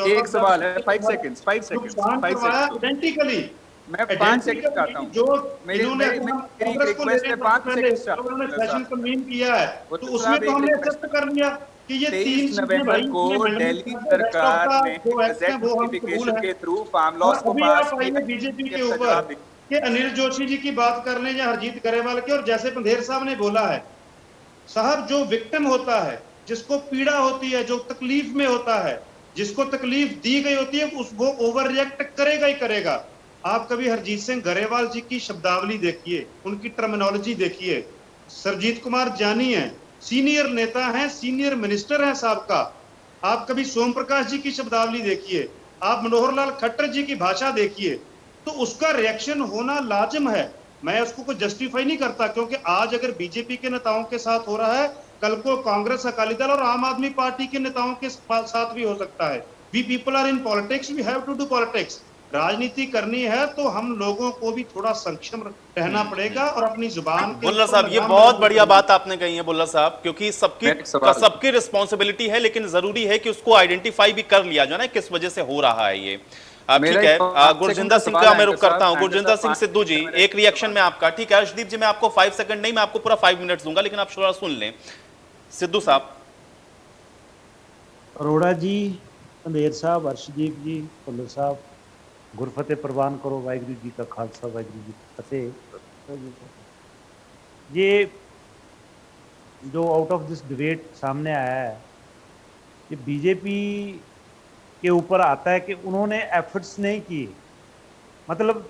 एक सवाल है 5 सेकंड्स आइडेंटिकली। मैं 5 सेकंड चाहता हूं। जो इन्होंने मेरी रिक्वेस्ट है 5 सेकंड उन्होंने सेशन कन्वीन किया है, तो उसमें तो हमने एक्सेप्ट कर लिया कि ये 23 नवंबर को दिल्ली सरकार ने गजट नोटिफिकेशन के थ्रू फार्म लॉस को पास किया। बीजेपी के ऊपर कि अनिल जोशी जी की बात कर लें या हरजीत गरेवाल की, और जैसे बंधेर साहब ने बोला है, साहब जो विक्टिम होता है, जिसको पीड़ा होती है, जो तकलीफ में होता है, जिसको तकलीफ दी गई होती है, वो ओवर रिएक्ट करेगा ही करेगा। आप कभी हरजीत सिंह गरेवाल जी की शब्दावली देखिए, उनकी टर्मिनोलॉजी देखिए। सरजीत कुमार जानी है, सीनियर नेता हैं, सीनियर मिनिस्टर हैं साहब का, आप कभी सोम प्रकाश जी की शब्दावली देखिए, आप मनोहर लाल खट्टर जी की भाषा देखिए, तो उसका रिएक्शन होना लाजिम है। मैं उसको कोई जस्टिफाई नहीं करता, क्योंकि आज अगर बीजेपी के नेताओं के साथ हो रहा है, कल को कांग्रेस, अकाली दल और आम आदमी पार्टी के नेताओं के साथ भी हो सकता है। We people are in politics, we have to do politics. राजनीति करनी है तो हम लोगों को भी थोड़ा सक्षम रहना पड़ेगा और अपनी जुबान के बुल्ला ऊपर साहब, ये लगाम बहुत लगानी बढ़िया पड़ेगी। बात आपने कही है बुल्ला साहब, क्योंकि सबकी रिस्पॉन्सिबिलिटी है, लेकिन जरूरी है कि उसको आइडेंटिफाई भी कर लिया जाए ना किस वजह से हो रहा है ये। मेरा ठीक है, एक 5 गुरजिंदर सेकंड सिंह का का सवाल मैं है रुख करता हूं। एंकर गुरजिंदर साहब, सिंह 5 सिद्धू जी, सेकंड एक रिएक्शन में आपका। ठीक है अर्शदीप जी, मैं आपको 5 सेकंड नहीं, मैं आपको पूरा 5 मिनट दूंगा, लेकिन आप थोड़ा सुन लें। सिद्धू साहब। अरोड़ा जी, अंधेर साहब, अर्शदीप जी, भुल्लर साहब, गुरफतेह प्रवान करो, वाहिगुरू जी का खालसा, वाहिगुरू जी की फतेह। ये जो आउट ऑफ दिस डिबेट सामने आया है, ये बीजेपी के ऊपर आता है कि उन्होंने एफर्ट्स नहीं किए। मतलब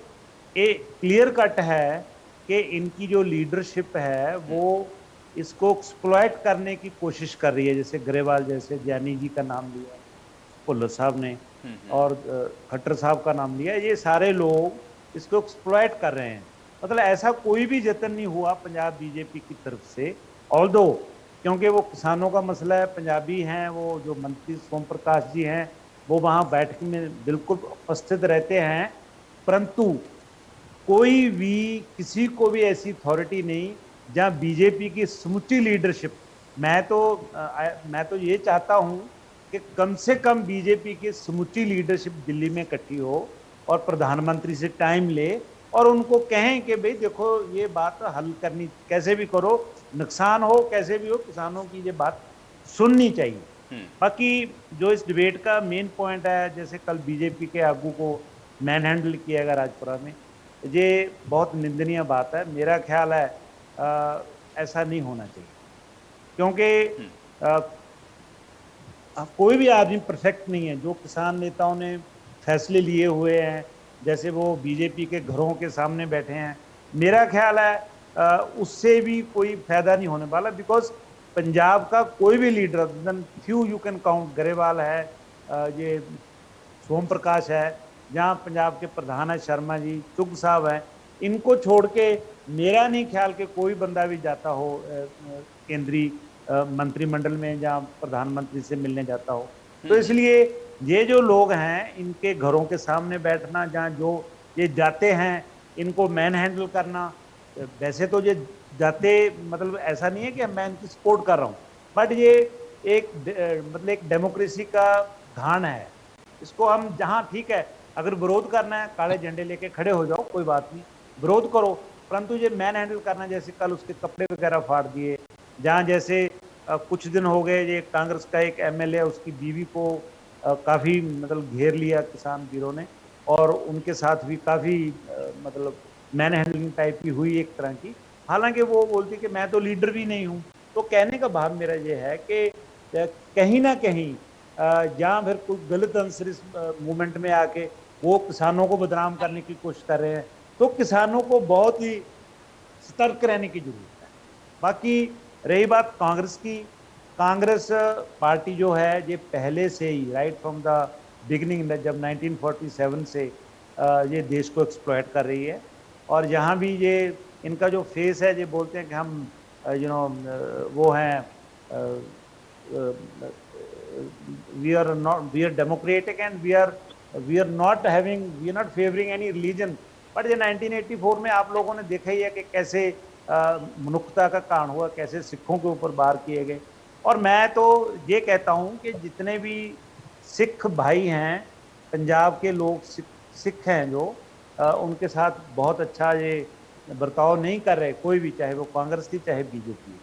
ये क्लियर कट है कि इनकी जो लीडरशिप है वो इसको एक्सप्लॉइट करने की कोशिश कर रही है। जैसे ग्रेवाल जैसे ज्ञानी जी का नाम लिया भुल्लर साहब ने, और खट्टर साहब का नाम लिया, ये सारे लोग इसको एक्सप्लॉइट कर रहे हैं। मतलब ऐसा कोई भी जतन नहीं हुआ पंजाब बीजेपी की तरफ से, ऑल्दो क्योंकि वो किसानों का मसला है, पंजाबी हैं, वो जो मंत्री सोम प्रकाश जी हैं वो वहाँ बैठक में बिल्कुल उपस्थित रहते हैं, परंतु कोई भी किसी को भी ऐसी अथॉरिटी नहीं जहाँ बीजेपी की समुची लीडरशिप, मैं तो ये चाहता हूँ कि कम से कम बीजेपी की समुची लीडरशिप दिल्ली में इकट्ठी हो और प्रधानमंत्री से टाइम ले और उनको कहें कि भाई देखो ये बात हल करनी, कैसे भी करो, नुकसान हो कैसे भी हो, किसानों की ये बात सुननी चाहिए। बाकी जो इस डिबेट का मेन पॉइंट है, जैसे कल बीजेपी के आगू को मैन हैंडल किया गया राजपुरा में, ये बहुत निंदनीय बात है। मेरा ख्याल है ऐसा नहीं होना चाहिए, क्योंकि कोई भी आदमी परफेक्ट नहीं है। जो किसान नेताओं ने फैसले लिए हुए हैं, जैसे वो बीजेपी के घरों के सामने बैठे हैं, मेरा ख्याल है उससे भी कोई फायदा नहीं होने वाला, बिकॉज पंजाब का कोई भी leader, few you can count, Grewal है, ये सोम प्रकाश है, जहाँ पंजाब के प्रधान है शर्मा जी, चुग साहब हैं, इनको छोड़ के मेरा नहीं ख्याल कि कोई बंदा भी जाता हो केंद्रीय मंत्रिमंडल में, जहाँ प्रधानमंत्री से मिलने जाता हो। तो इसलिए ये जो लोग हैं इनके घरों के सामने बैठना, जहाँ जो ये जाते हैं इनको मैन हैंडल करना, वैसे तो ये जाते, मतलब ऐसा नहीं है कि मैं इनकी सपोर्ट कर रहा हूँ, बट ये एक मतलब एक डेमोक्रेसी का घाण है। इसको हम जहाँ ठीक है, अगर विरोध करना है काले झंडे लेके खड़े हो जाओ, कोई बात नहीं, विरोध करो, परंतु ये मैन हैंडल करना, जैसे कल उसके कपड़े वगैरह फाड़ दिए, जहाँ जैसे कुछ दिन हो गए ये कांग्रेस का एक एमएलए उसकी बीवी को काफ़ी मतलब घेर लिया किसान वीरों ने, और उनके साथ भी काफ़ी मतलब मैन हैंडलिंग टाइप की हुई एक तरह की। हालांकि वो बोलती कि मैं तो लीडर भी नहीं हूँ। तो कहने का भाव मेरा ये है कि कहीं ना कहीं जहाँ फिर कोई गलत अंसर इस मूवमेंट में आके वो किसानों को बदनाम करने की कोशिश कर रहे हैं, तो किसानों को बहुत ही सतर्क रहने की जरूरत है। बाकी रही बात कांग्रेस की, कांग्रेस पार्टी जो है ये पहले से ही राइट फ्रॉम द बिगिनिंग, जब 1947 से ये देश को एक्सप्लॉइट कर रही है, और जहाँ भी ये इनका जो फेस है, ये बोलते हैं कि हम वो हैं we are democratic and we are not favoring any religion, but ये 1984 में आप लोगों ने देखा ही है कि कैसे मनुष्यता का कांड हुआ, कैसे सिखों के ऊपर वार किए गए। और मैं तो ये कहता हूँ कि जितने भी सिख भाई हैं, पंजाब के लोग सिख हैं जो उनके साथ बहुत अच्छा ये बर्ताव नहीं कर रहे कोई भी, चाहे वो कांग्रेस की चाहे बीजेपी।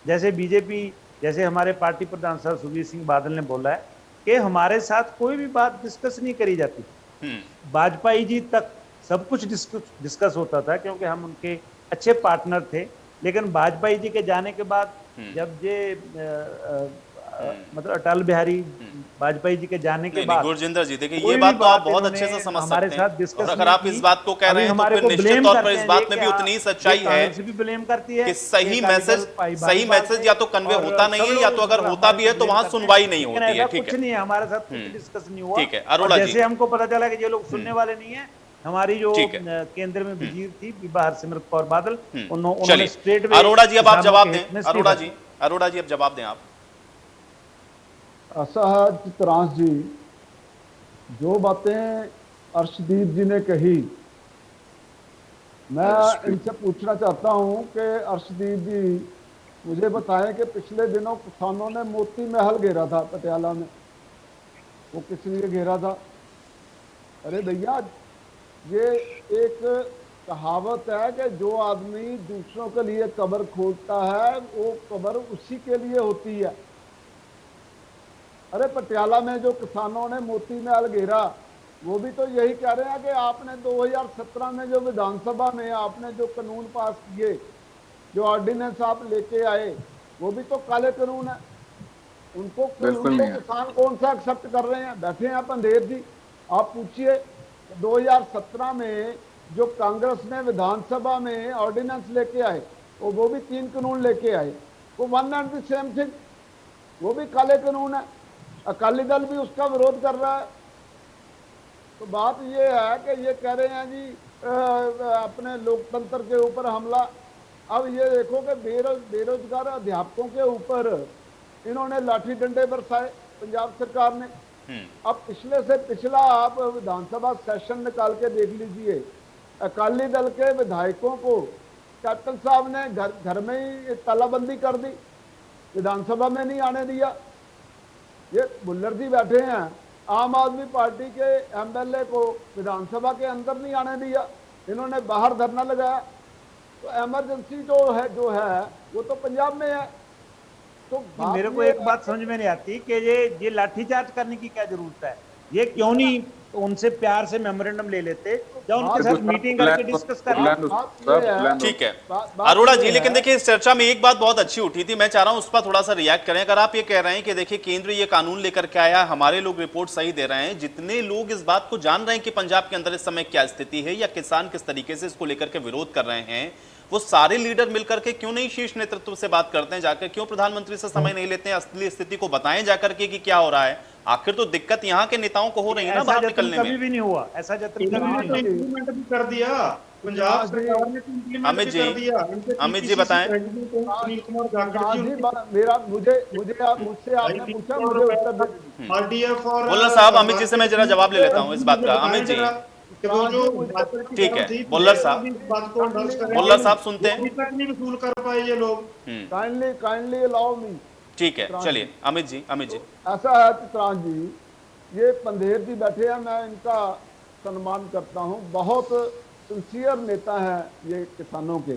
जैसे बीजेपी, जैसे हमारे पार्टी प्रधान साहब सुखबीर सिंह बादल ने बोला है कि हमारे साथ कोई भी बात डिस्कस नहीं करी जाती। वाजपेयी जी तक सब कुछ डिस्कस होता था, क्योंकि हम उनके अच्छे पार्टनर थे, लेकिन वाजपेयी जी के जाने के बाद जब ये मतलब अटल बिहारी वाजपेयी जी के जाने के नहीं बाद गुरजिंदर जी देखिए कोई ये भी बात तो आप बात बहुत इन्होंने अच्छे से समझ हमारे सकते साथ हैं डिस्कस और अगर नहीं आप की। इस बात को कह अभी रहे हैं तो हमारे फिर को निश्चित ब्लेम तौर पर करते इस हैं बात में भी उतनी ही सच्चाई है कांग्रेस भी ब्लेम करती है कि सही ये अकाली मैसेज दल भाई मैसेज या तो कन्वे और होता नहीं सब है या लोग तो अगर होता हमारे भी है को तो blame वहां करते हैं। सुनवाई नहीं लेकिन होती ऐसा है। ठीक कुछ है नहीं है, हमारे साथ कुछ डिस्कस नहीं हुआ। ठीक है, और अरोड़ा जी। जैसे हमको पता चला कि ये लोग सुनने वाले नहीं है, हमारी जो ठीक है। केंद्र में वजीर थी विभा हरसिमरत कौर बादल, उन्होंने चलिए स्ट्रेट अरोड़ा जी अब आप जवाब दें। अरोड़ा जी अब जवाब दें आप। असहज चित्रांश जी, जो बातें अर्शदीप जी ने कही, मैं इनसे पूछना चाहता हूं कि अर्शदीप जी मुझे बताएं कि पिछले दिनों किसानों ने मोती महल घेरा था पटियाला में, वो किस लिए घेरा था? अरे भैया, ये एक कहावत है कि जो आदमी दूसरों के लिए कब्र खोदता है वो कब्र उसी के लिए होती है। अरे पटियाला में जो किसानों ने मोती महल घेरा, वो भी तो यही कह रहे हैं कि आपने 2017 में जो विधानसभा में आपने जो कानून पास किए, जो ऑर्डिनेंस आप लेके आए, वो भी तो काले कानून है। उनको किसान कौन सा एक्सेप्ट कर रहे हैं? बैठे हैं पंधेर जी, आप पूछिए 2017 में जो कांग्रेस ने विधानसभा में ऑर्डिनेंस लेके आए, वो भी 3 कानून लेके आए, वो one and the same thing, वो भी काले कानून है। अकाली दल भी उसका विरोध कर रहा है। तो बात ये है कि ये कह रहे हैं जी अपने लोकतंत्र के ऊपर हमला। अब ये देखो कि बेरोजगार अध्यापकों के ऊपर इन्होंने लाठी डंडे बरसाए पंजाब सरकार ने। अब पिछले से पिछला आप विधानसभा सेशन निकाल के देख लीजिए, अकाली दल के विधायकों को कैप्टन साहब ने घर में ही तालाबंदी कर दी, विधानसभा में नहीं आने दिया। ये बुल्लर जी बैठे हैं, आम आदमी पार्टी के एमएलए को विधानसभा के अंदर नहीं आने दिया, इन्होंने बाहर धरना लगाया। तो इमरजेंसी जो है वो तो पंजाब में है। तो मेरे को एक बात समझ में नहीं आती कि ये लाठीचार्ज करने की क्या जरूरत है? ये क्यों नहीं उनसे प्यार से मेमोरेंडम ले लेते, या उनके साथ मीटिंग करके डिस्कस कर लेते। ठीक है अरोड़ा जी, लेकिन देखिए इस चर्चा में एक बात बहुत अच्छी उठी थी, मैं चाह रहा हूं उस पर थोड़ा सा रिएक्ट करें। अगर आप ये कह रहे हैं कि देखिए केंद्र ये कानून लेकर के आया, हमारे लोग रिपोर्ट सही दे रहे हैं, जितने लोग इस बात को जान रहे हैं कि पंजाब के अंदर इस समय क्या स्थिति है या किसान किस तरीके से इसको लेकर के विरोध कर रहे हैं, वो सारे लीडर मिलकर के क्यों नहीं शीर्ष नेतृत्व से बात करते हैं जाकर? क्यों प्रधानमंत्री से समय नहीं लेते हैं, असली स्थिति को बताएं जाकर के कि क्या हो रहा है? आखिर तो दिक्कत यहाँ के नेताओं को हो रही है ना बाहर निकलने में। कभी भी नहीं हुआ ऐसा, जतन इम्प्लीमेंट भी कर दिया पंजाब सरकार ने, अमित जी बताएं। सुनील कुमार जाखड़ जी, मुझसे आपने पूछा, मुझे उत्तर दे। आरडीएफ और बुल्लर साहब, अमित जी से मैं जरा जवाब ले लेता हूँ इस बात का। अमित जी ठीक है, बुल्लर साहब सुनते हैं, नहीं वसूल कर पाए ये लोग। Kindly allow me. ठीक है, चलिए अमित जी। ऐसा है चित्रांश जी, ये पंधेर जी बैठे हैं, मैं इनका सम्मान करता हूं, बहुत सिंसियर नेता हैं ये किसानों के।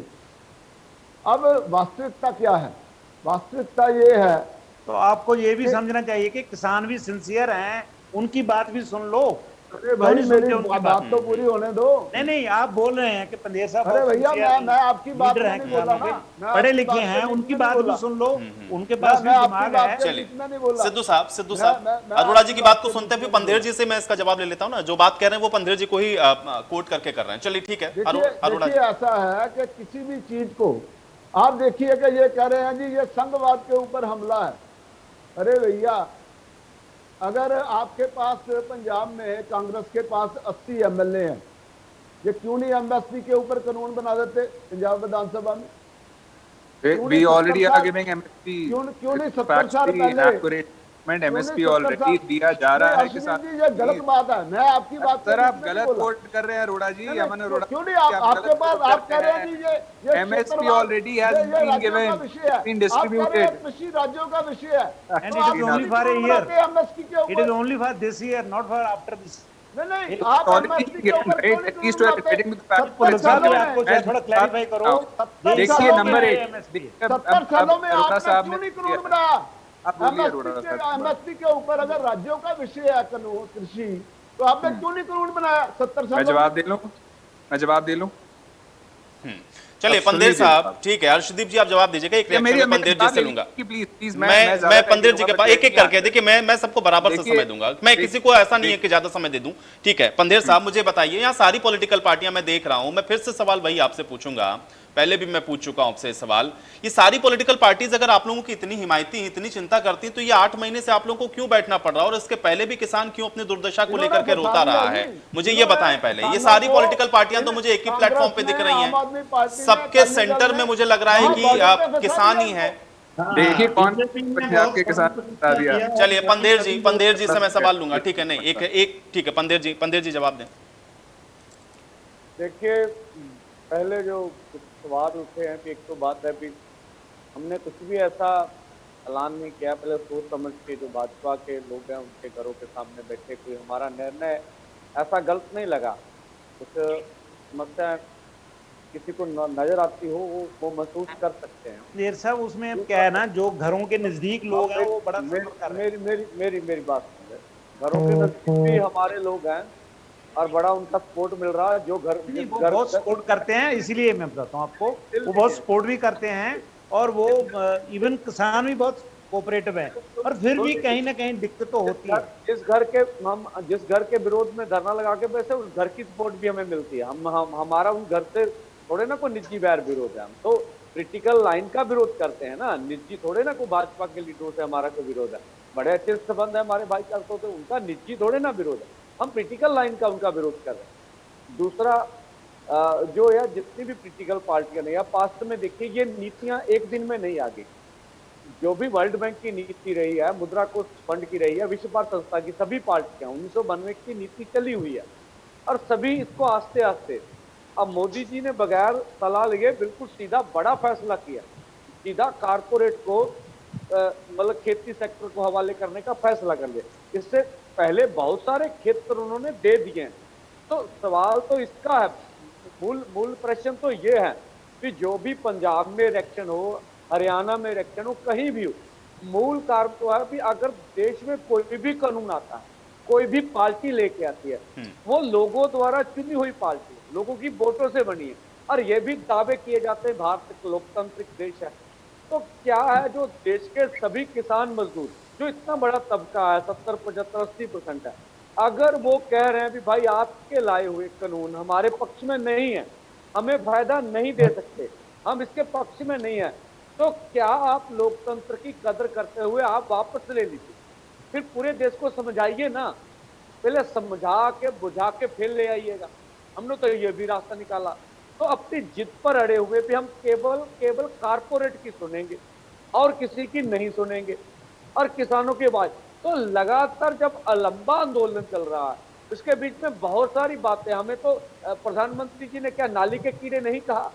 अब वास्तविकता क्या है? वास्तविकता ये है, तो आपको ये भी समझना चाहिए कि किसान भी सिंसियर हैं, उनकी बात भी सुन लो। अरे भाई मेरी बात तो पूरी होने दो। नहीं, आप बोल रहे हैं कि पंधेर साहब, अरे भैया मैं आपकी बात नहीं बोला ना, पढ़े लिखे हैं, उनकी बात भी सुन लो, उनके पास भी दिमाग है। चलिए सिद्धू साहब अरोड़ा जी की बात को सुनते हैं, फिर पंधेर जी से मैं इसका जवाब ले लेता हूँ ना। जो बात कह रहे हैं वो पंधेर जी को ही कोट करके कर रहे हैं। चलिए ठीक है अरोड़ा जी। ऐसा है कि किसी भी चीज को आप देखिए कि ये कह रहे हैं जी ये संघवाद के ऊपर हमला है। अरे भैया, अगर आपके पास पंजाब में कांग्रेस के पास 80 एमएलए हैं, ये क्यों नहीं एमएसपी के ऊपर कानून बना देते पंजाब विधानसभा में? We already are giving MSP. क्यों नहीं 70 साल पहले MSP ऑलरेडी दिया जा रहा है किसान। ये गलत बात है, मैं आपकी बात सर आप गलत कोट कर रहे हैं अरोड़ा जी। अमन अरोड़ा, क्यों नहीं आपके पास आप कह रहे हैं जी ये MSP already has been given, been distributed. कृषि राज्यों का विषय है, and it is only for a year. MSP के ऊपर, It is only for this year, not for after this. नहीं आप एमएसपी के ऊपर क्यों नहीं At least you are debating with the fact. आपको थोड़ा क्लैरिफाई करो। देखिए नंबर 1, 70 सालों में आपने क्यों नहीं कानून बनाया? आप एमएसपी के ऊपर अगर राज्यों का विषय है कानून कृषि, तो आपने क्यों नहीं कानून बनाया 70 साल? मैं जवाब दे लूं चलिए पंदेर साहब, ठीक है, हर्षदीप जी आप जवाब दीजिएगा, एक रिएक्शन में पंदेर जी से लूंगा। प्लीज मैं पंदेर जी के पास एक एक करके, देखिए मैं सबको बराबर से समय दूंगा, मैं किसी को ऐसा नहीं है कि ज्यादा समय दे दूं। ठीक है पंदेर साहब, मुझे बताइए, यहाँ सारी पॉलिटिकल पार्टियां मैं देख रहा हूं, मैं फिर से सवाल वही आपसे पूछूंगा, पहले भी मैं पूछ चुका हूं आपसे सवाल, ये सारी पॉलिटिकल पार्टीज अगर आप लोगों की इतनी हिमायती, इतनी चिंता करती तो ये 8 महीने से आप लोगों को क्यों बैठना पड़ रहा है, और इसके पहले भी किसान क्यों अपनी दुर्दशा को लेकर के रोता रहा है, मुझे ये बताएं पहले। ये सारी पॉलिटिकल पार्टियां तो मुझे एक ही प्लेटफॉर्म पे दिख रही हैं, सबके सेंटर में मुझे लग रहा है कि आप किसान ही है। देखिए कौन पंजाब के किसान बता दिया। चलिए पंदेर जी से मैं सवाल लूंगा, ठीक है, नहीं एक ठीक है, पंदेर जी जवाब दें। देखिए पहले जो कुछ सवाल उठे हैं कि एक तो बात है कि हमने कुछ भी ऐसा ऐलान नहीं किया, पहले सोच समझ के जो भाजपा के लोग हैं उनके घरों के सामने बैठे, कोई हमारा निर्णय ऐसा गलत नहीं लगा। कुछ समस्या किसी को नजर आती हो वो महसूस कर सकते हैं। देर साहब उसमें क्या है ना, जो घरों के नजदीक लोग हैं वो बड़ा सपोर्ट कर रहे हैं। मेरी बात सुन रहे, घरों के नजदीक भी हमारे लोग हैं और बड़ा उनका सपोर्ट मिल रहा है। जो घर वो बहुत सपोर्ट करते हैं, इसीलिए मैं बताता हूँ आपको, वो बहुत सपोर्ट भी करते हैं और वो इवन किसान भी बहुत कोऑपरेटिव है, और फिर भी कहीं ना कहीं दिक्कत तो होती है। जिस घर के विरोध में धरना लगा के वैसे उस घर की सपोर्ट भी हमें मिलती है। हम हमारा उन घर से थोड़े ना कोई निजी वैर विरोध है, हम तो क्रिटिकल लाइन का विरोध करते हैं ना, निजी थोड़े ना कोई भाजपा के लीडरों से हमारा कोई विरोध है। बड़े अच्छे संबंध है हमारे भाई चार तो उनका निजी थोड़े ना विरोध है, हम क्रिटिकल लाइन का उनका विरोध कर रहे हैं। दूसरा जो है जितनी भी क्रिटिकल पार्टियां नहीं, पास्ट में देखिए ये नीतियां एक दिन में नहीं आ गई। जो भी वर्ल्ड बैंक की नीति रही है, मुद्रा कोष फंड की रही है, विश्व भारत संस्था की सभी पार्टियां 1992 की नीति चली हुई है और सभी इसको आस्ते आस्ते, अब मोदी जी ने बगैर सलाह लिए बिल्कुल सीधा बड़ा फैसला किया, सीधा कारपोरेट को मतलब खेती सेक्टर को हवाले करने का फैसला कर लिया। इससे पहले बहुत सारे क्षेत्र उन्होंने दे दिए हैं। तो सवाल तो इसका है, मूल प्रश्न तो ये है कि जो भी पंजाब में इलेक्शन हो, हरियाणा में इलेक्शन हो, कहीं भी हो, मूल कारण तो है कि अगर देश में कोई भी कानून आता है, कोई भी पार्टी लेके आती है, वो लोगों द्वारा चुनी हुई पार्टी, लोगों की वोटों से बनी है, और ये भी दावे किए जाते हैं भारत एक लोकतांत्रिक देश है। तो क्या है, जो देश के सभी किसान मजदूर, जो इतना बड़ा तबका है 70, 75, 80% है, अगर वो कह रहे हैं कि भाई आपके लाए हुए कानून हमारे पक्ष में नहीं है, हमें फायदा नहीं दे सकते, हम इसके पक्ष में नहीं है, तो क्या आप लोकतंत्र की कदर करते हुए आप वापस ले लीजिए, फिर पूरे देश को समझाइए ना, पहले समझा के बुझा के फिर ले आइएगा। हमने तो ये भी रास्ता निकाला। तो अपनी जिद पर अड़े हुए भी हम केवल कारपोरेट की सुनेंगे और किसी की नहीं सुनेंगे, और किसानों की आवाज तो लगातार जब लंबा आंदोलन चल रहा है, उसके बीच में बहुत सारी बातें, हमें तो प्रधानमंत्री जी ने क्या नाली के कीड़े नहीं कहा,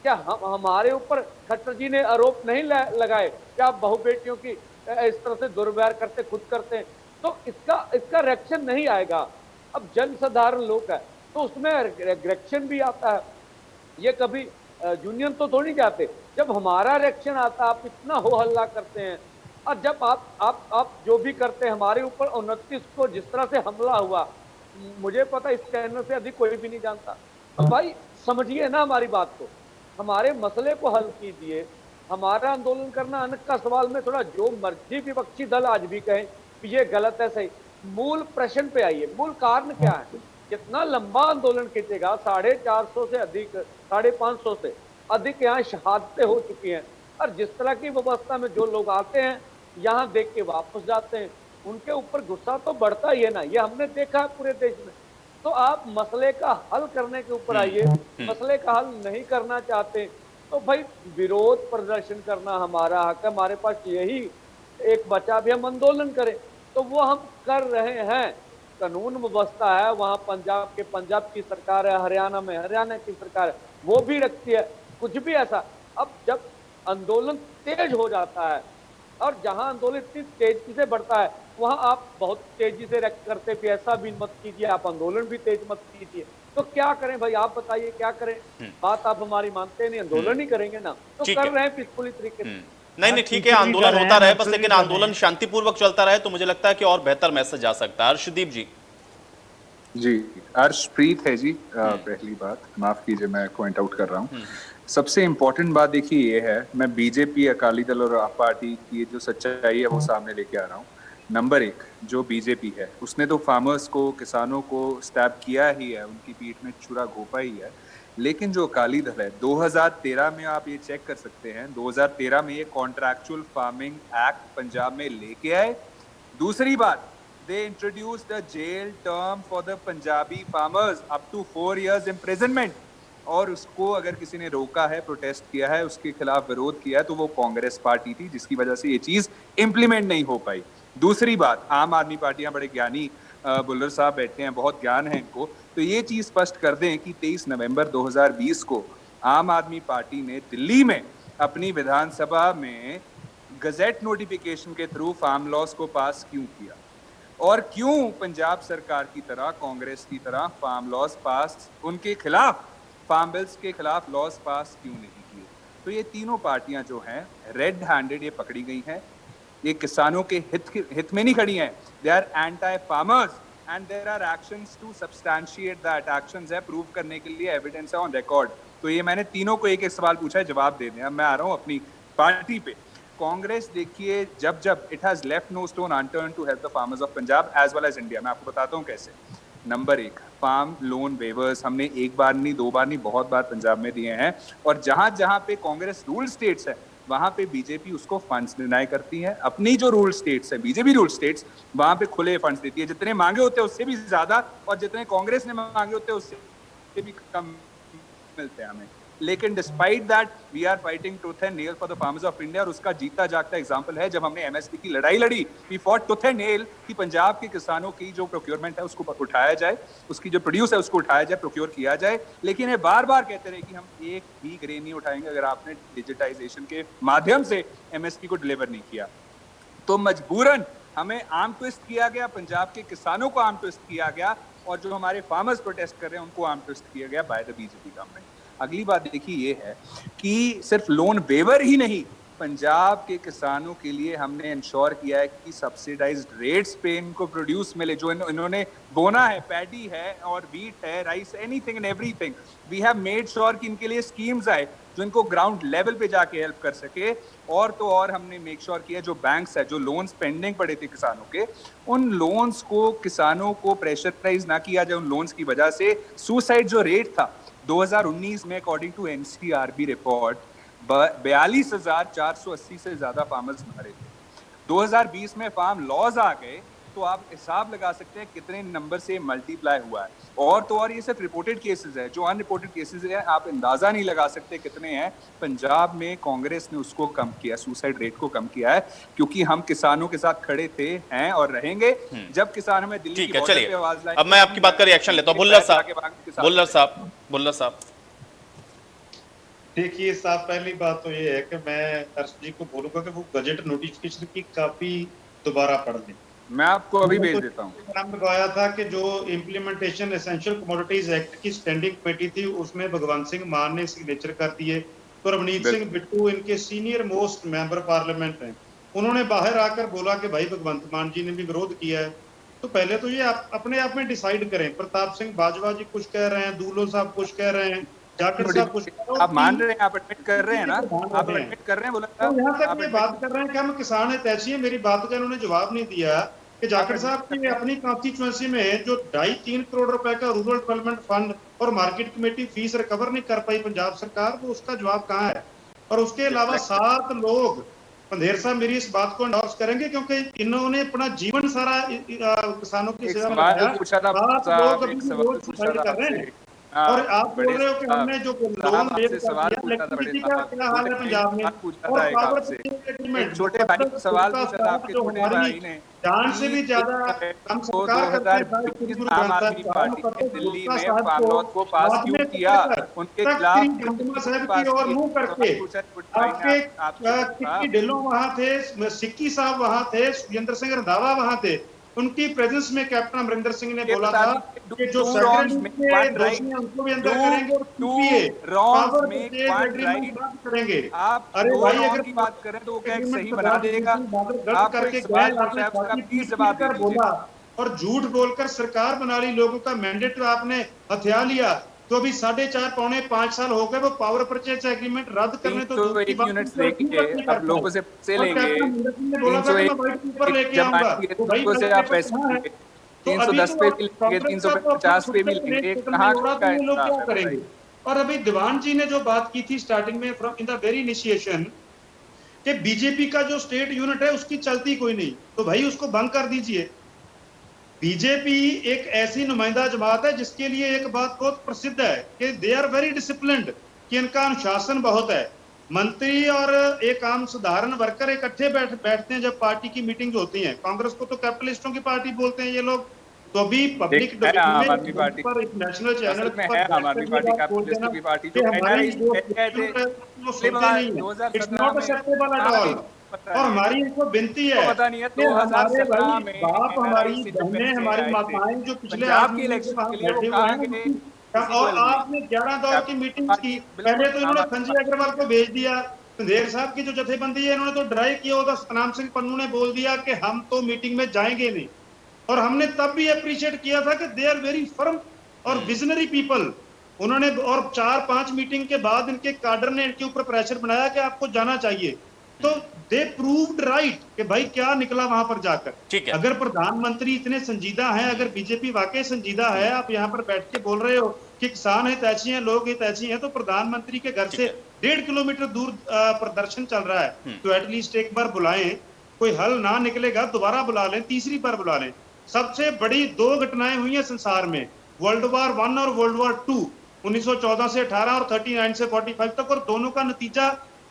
क्या हमारे ऊपर खट्टर जी ने आरोप नहीं लगाए क्या आप बहु बेटियों की इस तरह से दुर्व्यवहार करते, खुद करते हैं, तो इसका रिएक्शन नहीं आएगा। अब जन साधारण लोग है तो उसमें रिएक्शन भी आता है। ये कभी यूनियन तो थोड़ी जाते, जब हमारा रिएक्शन आता आप इतना हो हल्ला करते हैं, और जब आप जो भी करते हैं हमारे ऊपर 29 को जिस तरह से हमला हुआ, मुझे पता इस चैनल से अधिक कोई भी नहीं जानता। अब भाई समझिए ना हमारी बात को, हमारे मसले को हल कीजिए। हमारा आंदोलन करना अनक का सवाल में, थोड़ा जो मर्जी विपक्षी दल आज भी कहें कि ये गलत है, सही, मूल प्रश्न पे आइए, मूल कारण क्या है। कितना लंबा आंदोलन खींचेगा, 450 से अधिक, 550 से अधिक यहाँ शहादतें हो चुकी हैं, और जिस तरह की व्यवस्था में जो लोग आते हैं यहाँ देख के वापस जाते हैं, उनके ऊपर गुस्सा तो बढ़ता ही है ना, ये हमने देखा है पूरे देश में। तो आप मसले का हल करने के ऊपर आइए, मसले का हल नहीं करना चाहते तो भाई विरोध प्रदर्शन करना हमारा हक है, हमारे पास यही एक बचा भी, हम आंदोलन करें, तो वो हम कर रहे हैं। कानून व्यवस्था है वहाँ पंजाब की सरकार है, हरियाणा में हरियाणा की सरकार है, वो भी रखती है कुछ भी ऐसा। अब जब आंदोलन तेज हो जाता है और जहां आंदोलन इतनी तेजी से बढ़ता है वहां आप बहुत तेजी से रिएक्ट करते, फिर ऐसा भी मत कीजिए, आप आंदोलन भी तेज मत कीजिए, तो क्या करें भाई, आप बताइए क्या करें। बात आप हमारी मानते नहीं, आंदोलन ही करेंगे ना, तो कर रहे हैं पीसफुली तरीके से। नहीं ठीक है, आंदोलन होता रहे बस, लेकिन आंदोलन शांतिपूर्वक चलता रहे तो मुझे लगता है कि और बेहतर मैसेज जा सकता है। हर्षदीप जी। जी, अर्शप्रीत है जी। पहली बात माफ कीजिए, मैं पॉइंट आउट कर रहा हूँ। सबसे इम्पोर्टेंट बात देखिए ये है, मैं बीजेपी, अकाली दल और आप पार्टी की जो सच्चाई है वो सामने लेके आ रहा हूँ। नंबर एक, जो बीजेपी है उसने तो फार्मर्स को, किसानों को स्टैब किया ही है, उनकी पीठ में छुरा घोंपा ही है। लेकिन जो अकाली दल है, 2013 में आप ये चेक कर सकते हैं, 2013 में ये कॉन्ट्रैक्चुअल फार्मिंग एक्ट पंजाब में लेके आए। दूसरी बात, they introduced a jail term for the Punjabi farmers up to 4 years imprisonment, और उसको अगर किसी ने रोका है, प्रोटेस्ट किया है, उसके खिलाफ विरोध किया है, तो वो कांग्रेस पार्टी थी, जिसकी वजह से ये चीज इंप्लीमेंट नहीं हो पाई। दूसरी बात, आम आदमी पार्टी, यहाँ बड़े ज्ञानी बुल्लर साहब बैठे हैं, बहुत ज्ञान है इनको, तो ये चीज स्पष्ट कर दें कि 23 नवंबर 2020 को आम आदमी पार्टी ने दिल्ली में अपनी विधानसभा में गजेट नोटिफिकेशन के थ्रू फार्म लॉस को पास क्यों किया, और क्यों पंजाब सरकार की तरह, कांग्रेस की तरह फार्म लॉस पास, उनके खिलाफ, फार्म बिल्स के खिलाफ लॉस पास क्यों नहीं किए। तो ये तीनों पार्टियां जो हैं रेड हैंडेड ये पकड़ी गई हैं, ये किसानों के हित में नहीं खड़ी हैं, they are anti farmers and there are actions to substantiate that. Actions है, प्रूव करने के लिए एविडेंस है ऑन रिकॉर्ड। तो ये मैंने तीनों को एक एक सवाल पूछा है, जवाब दे दें। अब मैं आ रहा हूँ अपनी पार्टी पे। कांग्रेस देखिए, जब it has left no stone unturned to help the farmers of Punjab as well as India. मैं आपको बताता हूँ कैसे। नंबर एक, फार्म लोन वेवर्स हमने एक बार नहीं, दो बार नहीं, बहुत बार पंजाब में दिए हैं, और जहां जहां पे कांग्रेस रूल स्टेट्स है वहां पे बीजेपी उसको फंड्स डिनाई करती है। अपनी जो रूल स्टेट्स है, बीजेपी रूल स्टेट्स, वहां पे खुले फंड्स देती है, जितने मांगे होते हैं उससे भी ज्यादा, और जितने कांग्रेस ने मांगे होते हैं उससे भी कम मिलते हैं हमें। लेकिन despite that we are fighting tooth and nail for the farmers of India, और उसका जीता जागता एग्जांपल है जब हमने एमएसपी की लड़ाई लड़ी। We fought tooth and nail कि पंजाब के किसानों की जो प्रोक्योरमेंट है उसको उठाया जाए, उसकी जो प्रोड्यूस है उसको उठाया जाए, प्रोक्योर किया जाए। लेकिन ये बार बार कहते रहे कि हम एक भी ग्रेन नहीं उठाएंगे अगर आपने डिजिटाइजेशन के माध्यम से एमएसपी को डिलीवर नहीं किया। तो मजबूरन हमें आर्म ट्विस्ट किया गया, पंजाब के किसानों को आर्म ट्विस्ट किया गया, और जो हमारे फार्मर्स प्रोटेस्ट कर रहे हैं उनको आर्म ट्विस्ट किया गया बाय द बीजेपी गवर्नमेंट। अगली बात देखिए ये है कि सिर्फ लोन वेवर ही नहीं, पंजाब के किसानों के लिए हमने इंश्योर किया है कि सब्सिडाइज्ड रेट्स पे इनको प्रोड्यूस मिले, जो इन्होंने बोना है, पैडी है और व्हीट है, rice, anything and everything. We have made sure कि इनके लिए स्कीम्स आए जो इनको ग्राउंड लेवल पे जाके हेल्प कर सके। और तो और हमने मेक श्योर किया जो बैंक्स है, जो लोन्स पेंडिंग पड़े थे किसानों के, उन लोन्स को किसानों को प्रेशराइज ना किया जाए। उन लोन्स की वजह से सुसाइड जो रेट था 2019 में अकॉर्डिंग टू एनसीआरबी रिपोर्ट 42,480 से ज्यादा फार्मर्स मरे थे। 2020 में फार्म लॉज आ गए, तो आप हिसाब लगा सकते हैं कितने नंबर से मल्टीप्लाई हुआ है। और तो और ये सिर्फ रिपोर्टेड केसेस है, जो अनरिपोर्टेड केसेस है आप अंदाजा नहीं लगा सकते कितने हैं। पंजाब में कांग्रेस ने उसको कम किया, सुसाइड रेट को कम किया है, क्योंकि हम किसानों के साथ खड़े थे, हैं और रहेंगे। जब किसान हमें दिल्ली की बॉर्डर पे आवाज लाएंगे। अब मैं आपकी बात का रिएक्शन लेता हूं। बुल्लर साहब देखिए साहब, पहली बात तो ये है कि मैं हर्ष जी को बोलूंगा कि वो बजट नोटिफिकेशन की कॉपी दोबारा पढ़ लें। मैं आपको अभी भेज देता हूँ। नाम लगाया था कि जो इम्प्लीमेंटेशन एसेंशियल कमोडिटीज एक्ट की स्टैंडिंग कमेटी थी उसमें भगवंत सिंह मान ने सिग्नेचर कर दिए, तो रवनीत सिंह बिट्टू इनके सीनियर मोस्ट मेंबर पार्लियामेंट हैं, उन्होंने बाहर आकर बोला कि भाई भगवंत मान जी ने भी विरोध किया है। तो पहले तो ये अपने आप में डिसाइड करें। प्रताप सिंह बाजवा जी कुछ कह रहे हैं, दूलो साहब कुछ कह रहे हैं, जाखड़ साहब कुछ, आप मान रहे हैं, आप एडमिट कर रहे हैं ना, आप एडमिट कर रहे हैं। बोला तो यहाँ तक ये बात कर रहे हैं कि हम किसान है तैसी है। मेरी बात का इन्होंने जवाब नहीं दिया कि जाखड़ साहब की अपनी कॉन्स्टिट्यूएंसी में जो 2.5-3 करोड़ रुपए का रूरल डेवलपमेंट फंड और मार्केट कमेटी फीस रिकवर नहीं कर पाई पंजाब सरकार, तो उसका जवाब कहाँ है। और उसके अलावा 7 लोग, पंधेर साहब मेरी इस बात को एंडोर्स करेंगे क्योंकि इन्होंने अपना जीवन सारा किसानों की सेवा में लगाया। 7 लोग अभी रोज सुसाइड कर रहे हैं, और आप बोल रहे हो कि हमने जो लोन इलेक्ट्रिसिटी का क्या हाल है पंजाब में, और पावर एग्रीमेंट, छोटे भाई का सवाल पूछा था आपके छोटे भाई ने, जान से भी ज्यादा हम सरकार करते हैं। आम आदमी पार्टी ने दिल्ली में फार्म लॉ को पास क्यों किया, उनके खिलाफ साहब की ओर मुंह करके आपके ढिल्लों वहां थे, सिक्की साहब वहां थे, सुरेंद्र सिंह रंधावा वहां थे, उनकी प्रेजेंस में कैप्टन अमरिंदर सिंह ने बोला था कि जो उनको भी अंदर करेंगे और करेंगे। अरे भाई अगर की बात करें तो वो क्या सही बना देगा। आप करके बोला और झूठ बोलकर सरकार बना ली, लोगों का मैंडेट आपने हथिया लिया, तो अभी 4.5 पौने 5 साल हो गए वो पावर परचेज एग्रीमेंट रद्द करने तो दूर की 301 बात, यूनिट्स उसको लेके नहीं अब करता लोगों है। से पैसे और लेंगे, कैप्टन अमरिंदर सिंह ने बोला था कि मैं व्हाइट पेपर लेके जब आऊंगा, बांटेंगे तो भाई लोगों से व्हाइट आप पेपर पैसे कहाँ है? लेंगे, तो अभी 310 तो पे भी लेंगे, कांग्रेस का तो अपना 350 पे भी खुद का लेंगे, नेट कहाँ हो रहा, तो का ये लोग इंसाफ क्या है करेंगे? बताइए। और अभी दीवान जी ने जो बात की थी स्टार्टिंग में from in the very initiation कि बीजेपी का जो स्टेट यूनिट है उसकी चलती कोई नहीं, तो भाई उसको भंग कर दीजिए। बीजेपी एक ऐसी नुमाइंदा जमात है जिसके लिए एक बात बहुत प्रसिद्ध है कि दे आर वेरी डिसिप्लिन्ड, कि इनका अनुशासन बहुत है। मंत्री और एक आम साधारण वर्कर इकट्ठे बैठते हैं जब पार्टी की मीटिंग होती है। कांग्रेस को तो कैपिटलिस्टों की पार्टी बोलते हैं ये लोग, तो अभी पब्लिक है डोमेन आम में आदमी पार्टी, पर एक नेशनल चैनल असल में पर है आम बैठकर आदमी ये पार्टी बात बोल कैपिटलिस्टों देना की पार्टी, जो कि हमारी एनआरआई जो गए थे वो पिछली सुनते बार नहीं है, इट्स 2017 नॉट में, एक्सेप्टेबल एट कहाँ ऑल। गए पता और नहीं है, हमारी इनको विनती तो है पता नहीं है कि हमारे 2017 भाई में बाप, एनआरआई हमारी से जब बहनें, बच्चे हमारी आए थे माताएं जो पिछले पंजाब की 8 महीने से इलेक्शन वहां के लिए, वो बैठे हुए कहाँ हैं, गए? उनकी किसी को और इल्म नहीं। आपने 11 दौर की मीटिंग की। पार्टी बिल्कुल पहले तो आम इन्होंने आदमी संजय पार्टी अग्रवाल को भेज दिया, पंधेर साहब की जो जथेबंदी है इन्होंने तो ड्राई किया होगा। सतनाम सिंह पन्नू ने बोल दिया कि हम तो मीटिंग में जाएंगे नहीं, और हमने तब भी अप्रिशिएट किया था कि दे आर वेरी फर्म और विजनरी पीपल। उन्होंने और 4-5 मीटिंग के बाद इनके काडर ने इनके ऊपर प्रेशर बनाया कि आपको जाना चाहिए, तो दे प्रूव्ड राइट कि भाई क्या निकला वहां पर जाकर। ठीक है। अगर प्रधानमंत्री इतने संजीदा हैं, अगर बीजेपी वाकई संजीदा है, आप यहाँ पर बैठ के बोल रहे हो कि किसान हितैषी हैं, लोग हितैषी हैं, तो प्रधानमंत्री के घर ठीक से है। 1.5 किलोमीटर दूर प्रदर्शन चल रहा है, तो एटलीस्ट एक बार बुलाएं। कोई हल ना निकलेगा दोबारा बुला लें, तीसरी बार बुला लें। सबसे बड़ी 2 घटनाएं हुई हैं संसार में, वर्ल्ड वार 1 और वर्ल्ड वार 2, 1914 से 18 और 39 से 45 तक, और दोनों का नतीजा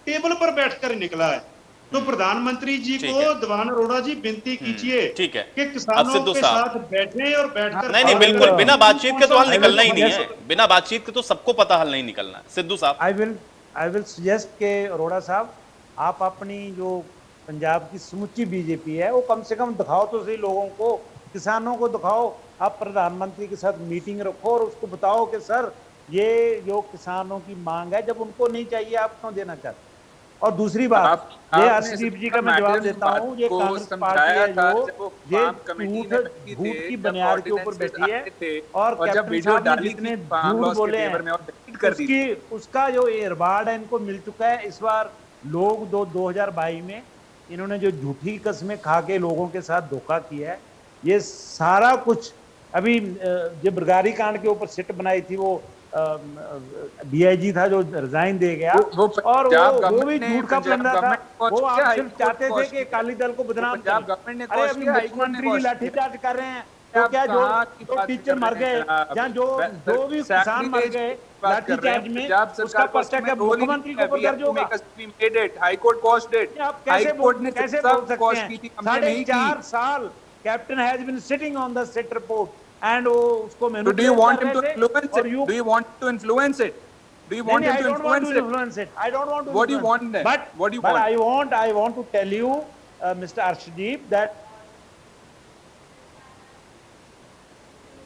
टेबल पर बैठकर निकला है। तो प्रधानमंत्री जी ठीक को है। दीवान अरोड़ा जी विनती कीजिए ठीक है। कि अब किसानों सिद्धू के साहब, साथ बैठें और बैठकर नहीं नहीं बात बिल्कुल, करें। बिना बातचीत के तो हल निकलना ही नहीं है, yes. बिना बातचीत के तो सबको पता हल नहीं निकलना है। सिद्धू साहब, आई विल सजेस्ट के अरोड़ा साहब, आप अपनी जो पंजाब की समूची बीजेपी है वो कम से कम दिखाओ तो सही लोगों को, किसानों को दिखाओ। आप प्रधानमंत्री के साथ मीटिंग रखो और उसको बताओ कि सर ये जो किसानों की मांग है, जब उनको नहीं चाहिए आप क्यों देना चाहते। और दूसरी बात, ये हर्षदीप जी का मैं जवाब देता हूँ, ये कांग्रेस पार्टी है जो ये झूठ की बुनियाद के ऊपर बैठी है, और कैप्टन साहब ने जितने झूठ बोले हैं उसका जो रिवार्ड है इनको मिल चुका है। इस बार लोग 2022 में इन्होंने जो झूठी कस्में खा के लोगों के साथ धोखा किया है, ये सारा कुछ अभी जो बरगारी कांड के ऊपर सिट बनाई थी, वो डीआईजी था जो रिजाइन दे गया, और वो भी झूठ का प्लंडर था। वो आप सिर्फ चाहते थे कि अकाली दल को बदनाम करें। अरे अभी मुख्यमंत्री की लाठीचार्ज कर रहे हैं, तो क्या जो टीचर मर गए या जो भी किसान मर गए लाठीचार्ज में, उसका पर्चा क्या मुख्यमंत्री को ऊपर दर्ज होगा? हाई कोर्ट कॉस्ट डेट, आप कैसे बोल सकते हैं? 4.5 साल captain has been sitting on the SIT report and उसको So do you want him to influence it? Do you want to influence it? Do you want him to influence it? I don't want to. What do you want then? What do you want? I want to tell you, Mr. Arshdeep, that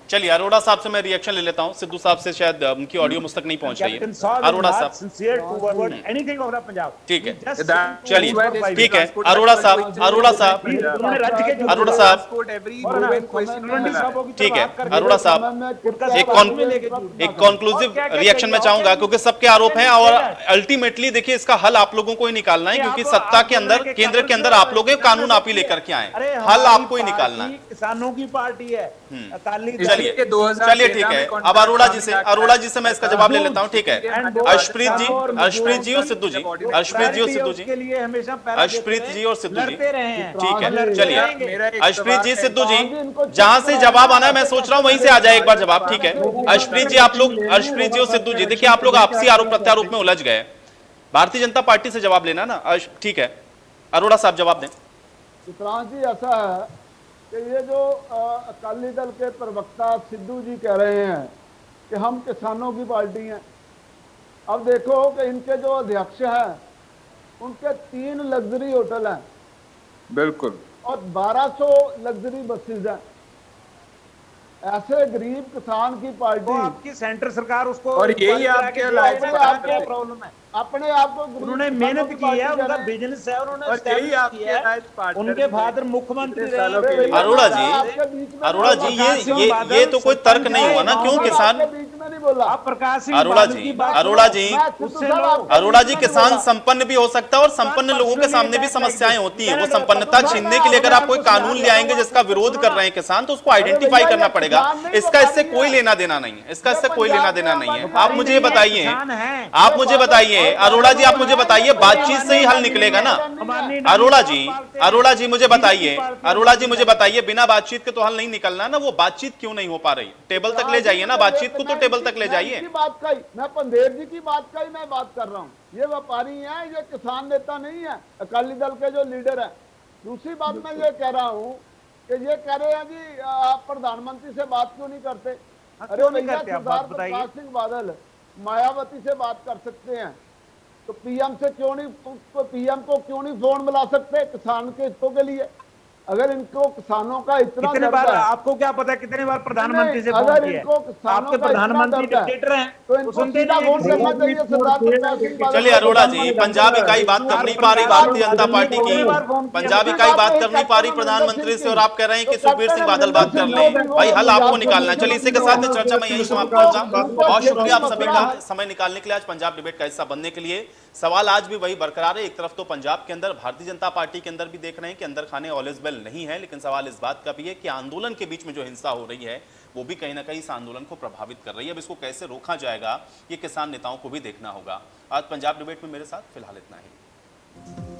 चलिए अरोड़ा साहब से मैं reaction ले लेता हूं। सिद्धू साहब से शायद उनकी ऑडियो मुझ तक नहीं पहुंच रही है। अरोड़ा साहब, ठीक है, चलिए ठीक है। अरोड़ा साहब, अरोड़ा साहब, अरोड़ा साहब, ठीक है। अरोड़ा साहब, एक कॉन्क्लूसिव रिएक्शन में चाहूंगा, क्योंकि सबके आरोप हैं और अल्टीमेटली देखिए इसका हल आप लोगों को ही निकालना है, क्योंकि सत्ता के अंदर, केंद्र के अंदर आप लोग कानून आप ही लेकर के आए, हल आपको ही निकालना है। किसानों की पार्टी है अकाली दल। चलिए ठीक है। अब अरोड़ा जी से मैं इसका जवाब ले लेता हूं, ठीक है। अर्शप्रीत जी और सिद्धू जी, अर्शप्रीत जी और सिद्धू जी, अर्शप्रीत जी और सिद्धू जी, ठीक है। चलिए अर्शप्रीत जी, सिद्धू जी, जहां से जवाब आना है मैं सोच रहा हूं वहीं से आ जाए एक बार जवाब, ठीक है। अर्शप्रीत जी, आप लोग, अर्शप्रीत जी और सिद्धू जी, देखिए आप लोग आपसी आरोप प्रत्यारोप में उलझ गए, भारतीय जनता पार्टी से जवाब लेना ना, ठीक है। अरोड़ा साहब जवाब दें। चित्रांश जी, ऐसा है कि ये जो अकाली दल के प्रवक्ता सिद्धू जी कह रहे हैं कि हम किसानों की पार्टी हैं, अब देखो कि इनके जो अध्यक्ष हैं उनके 3 लग्जरी होटल हैं, बिल्कुल, और 1200 लग्जरी बसेज हैं। ऐसे गरीब किसान की तो पार्टी आपकी सेंटर सरकार उसको और यही बंद करा आपके के अलायंस दिया, पार्टनर क्या थे। प्रॉब्लम है? अपने आप को गरीब उन्होंने किसानों मेहनत की पार्टी है, कह उनका रहे हैं। बिजनेस है, उन्होंने और यही establish आपके किया है। अलायंस पार्टनर उनके भी फादर हैं। मुख्यमंत्री इतने रहे सालों हैं। के लिए। अरोड़ा जी, आपके बीच में अरोड़ा नहीं जी, बोला। प्रकाश सिंह ये बादल तो कोई तर्क नहीं हुआ ना, क्यों बादल किसान आपके बीच में नहीं बोला। आप प्रकाश सिंह अरोड़ा बादल जी, की बात अरोड़ा सुनो। जी, मैं सिद्धू उससे साहब लो। आपके अरोड़ा बीच जी, में नहीं किसान बोला। संपन्न भी हो सकता है और संपन्न लोगों के सामने भी समस्याएं होती हैं। वो संपन्नता छीनने के लिए अगर आप कोई कानून ले आएंगे जिसका विरोध कर रहे हैं किसान, तो उसको आइडेंटिफाई करना पड़ेगा। इसका इससे कोई लेना देना नहीं है, इसका इससे कोई लेना देना नहीं है। आप मुझे बताइए, आप मुझे बताइए अरोड़ा जी, आप मुझे बताइए, बातचीत से ही हल निकलेगा ना? अरोड़ा जी मुझे बताइए, अरोड़ा जी मुझे बताइए, बिना बातचीत के तो हल नहीं निकलना ना। वो बातचीत क्यों नहीं हो पा रही? टेबल तक ले जाइए ना, बातचीत को तो टेबल तक ले जाइए। बात कही, मैं पंदेर जी की बात कही, मैं बात कर रहा हूँ। ये व्यापारी हैं, ये किसान नेता नहीं है, अकाली दल के जो लीडर है। दूसरी बात मैं ये कह रहा हूँ कि ये कह रहे हैं कि आप प्रधानमंत्री से बात क्यों नहीं करते? अरे क्यों नहीं भैया, करते आप? सरदार बात बताइए। प्रकाश सिंह बादल मायावती से बात कर सकते हैं, तो पीएम से क्यों नहीं, पीएम को क्यों नहीं फोन मिला सकते किसान के हितों के लिए? अगर इनको किसानों का इतना कितने दर्द बार, है, आपको क्या पता है कितने बार प्रधानमंत्री से फोन अगर किया इनको है? किसानों आपके का इतना प्रधानमंत्री दर्द है, डिक्टेटर हैं, तो वो इनको सुनते सीधा नहीं फोन है करना चाहिए सरदार प्रकाश सिंह बादल। चलिए अरोड़ा जी, पंजाब इकाई बात कर नहीं पा रही भारतीय जनता पार्टी की, पंजाब इकाई बात कर नहीं पा रही प्रधानमंत्री से, और आप कह रहे हैं कि सुखबीर सिंह बादल बात कर ले। भाई हल आपको निकालना है। चलिए इसी के साथ चर्चा मैं यही समाप्त करूंगा। बहुत शुक्रिया आप सभी का समय निकालने के लिए, आज पंजाब डिबेट का हिस्सा बनने के लिए। सवाल आज भी वही बरकरार है। एक तरफ तो पंजाब के अंदर, भारतीय जनता पार्टी के अंदर भी देख रहे हैं कि अंदर खाने ऑल इज वेल नहीं है, लेकिन सवाल इस बात का भी है कि आंदोलन के बीच में जो हिंसा हो रही है वो भी कहीं ना कहीं इस आंदोलन को प्रभावित कर रही है। अब इसको कैसे रोका जाएगा, ये किसान नेताओं को भी देखना होगा। आज पंजाब डिबेट में मेरे साथ फिलहाल इतना ही।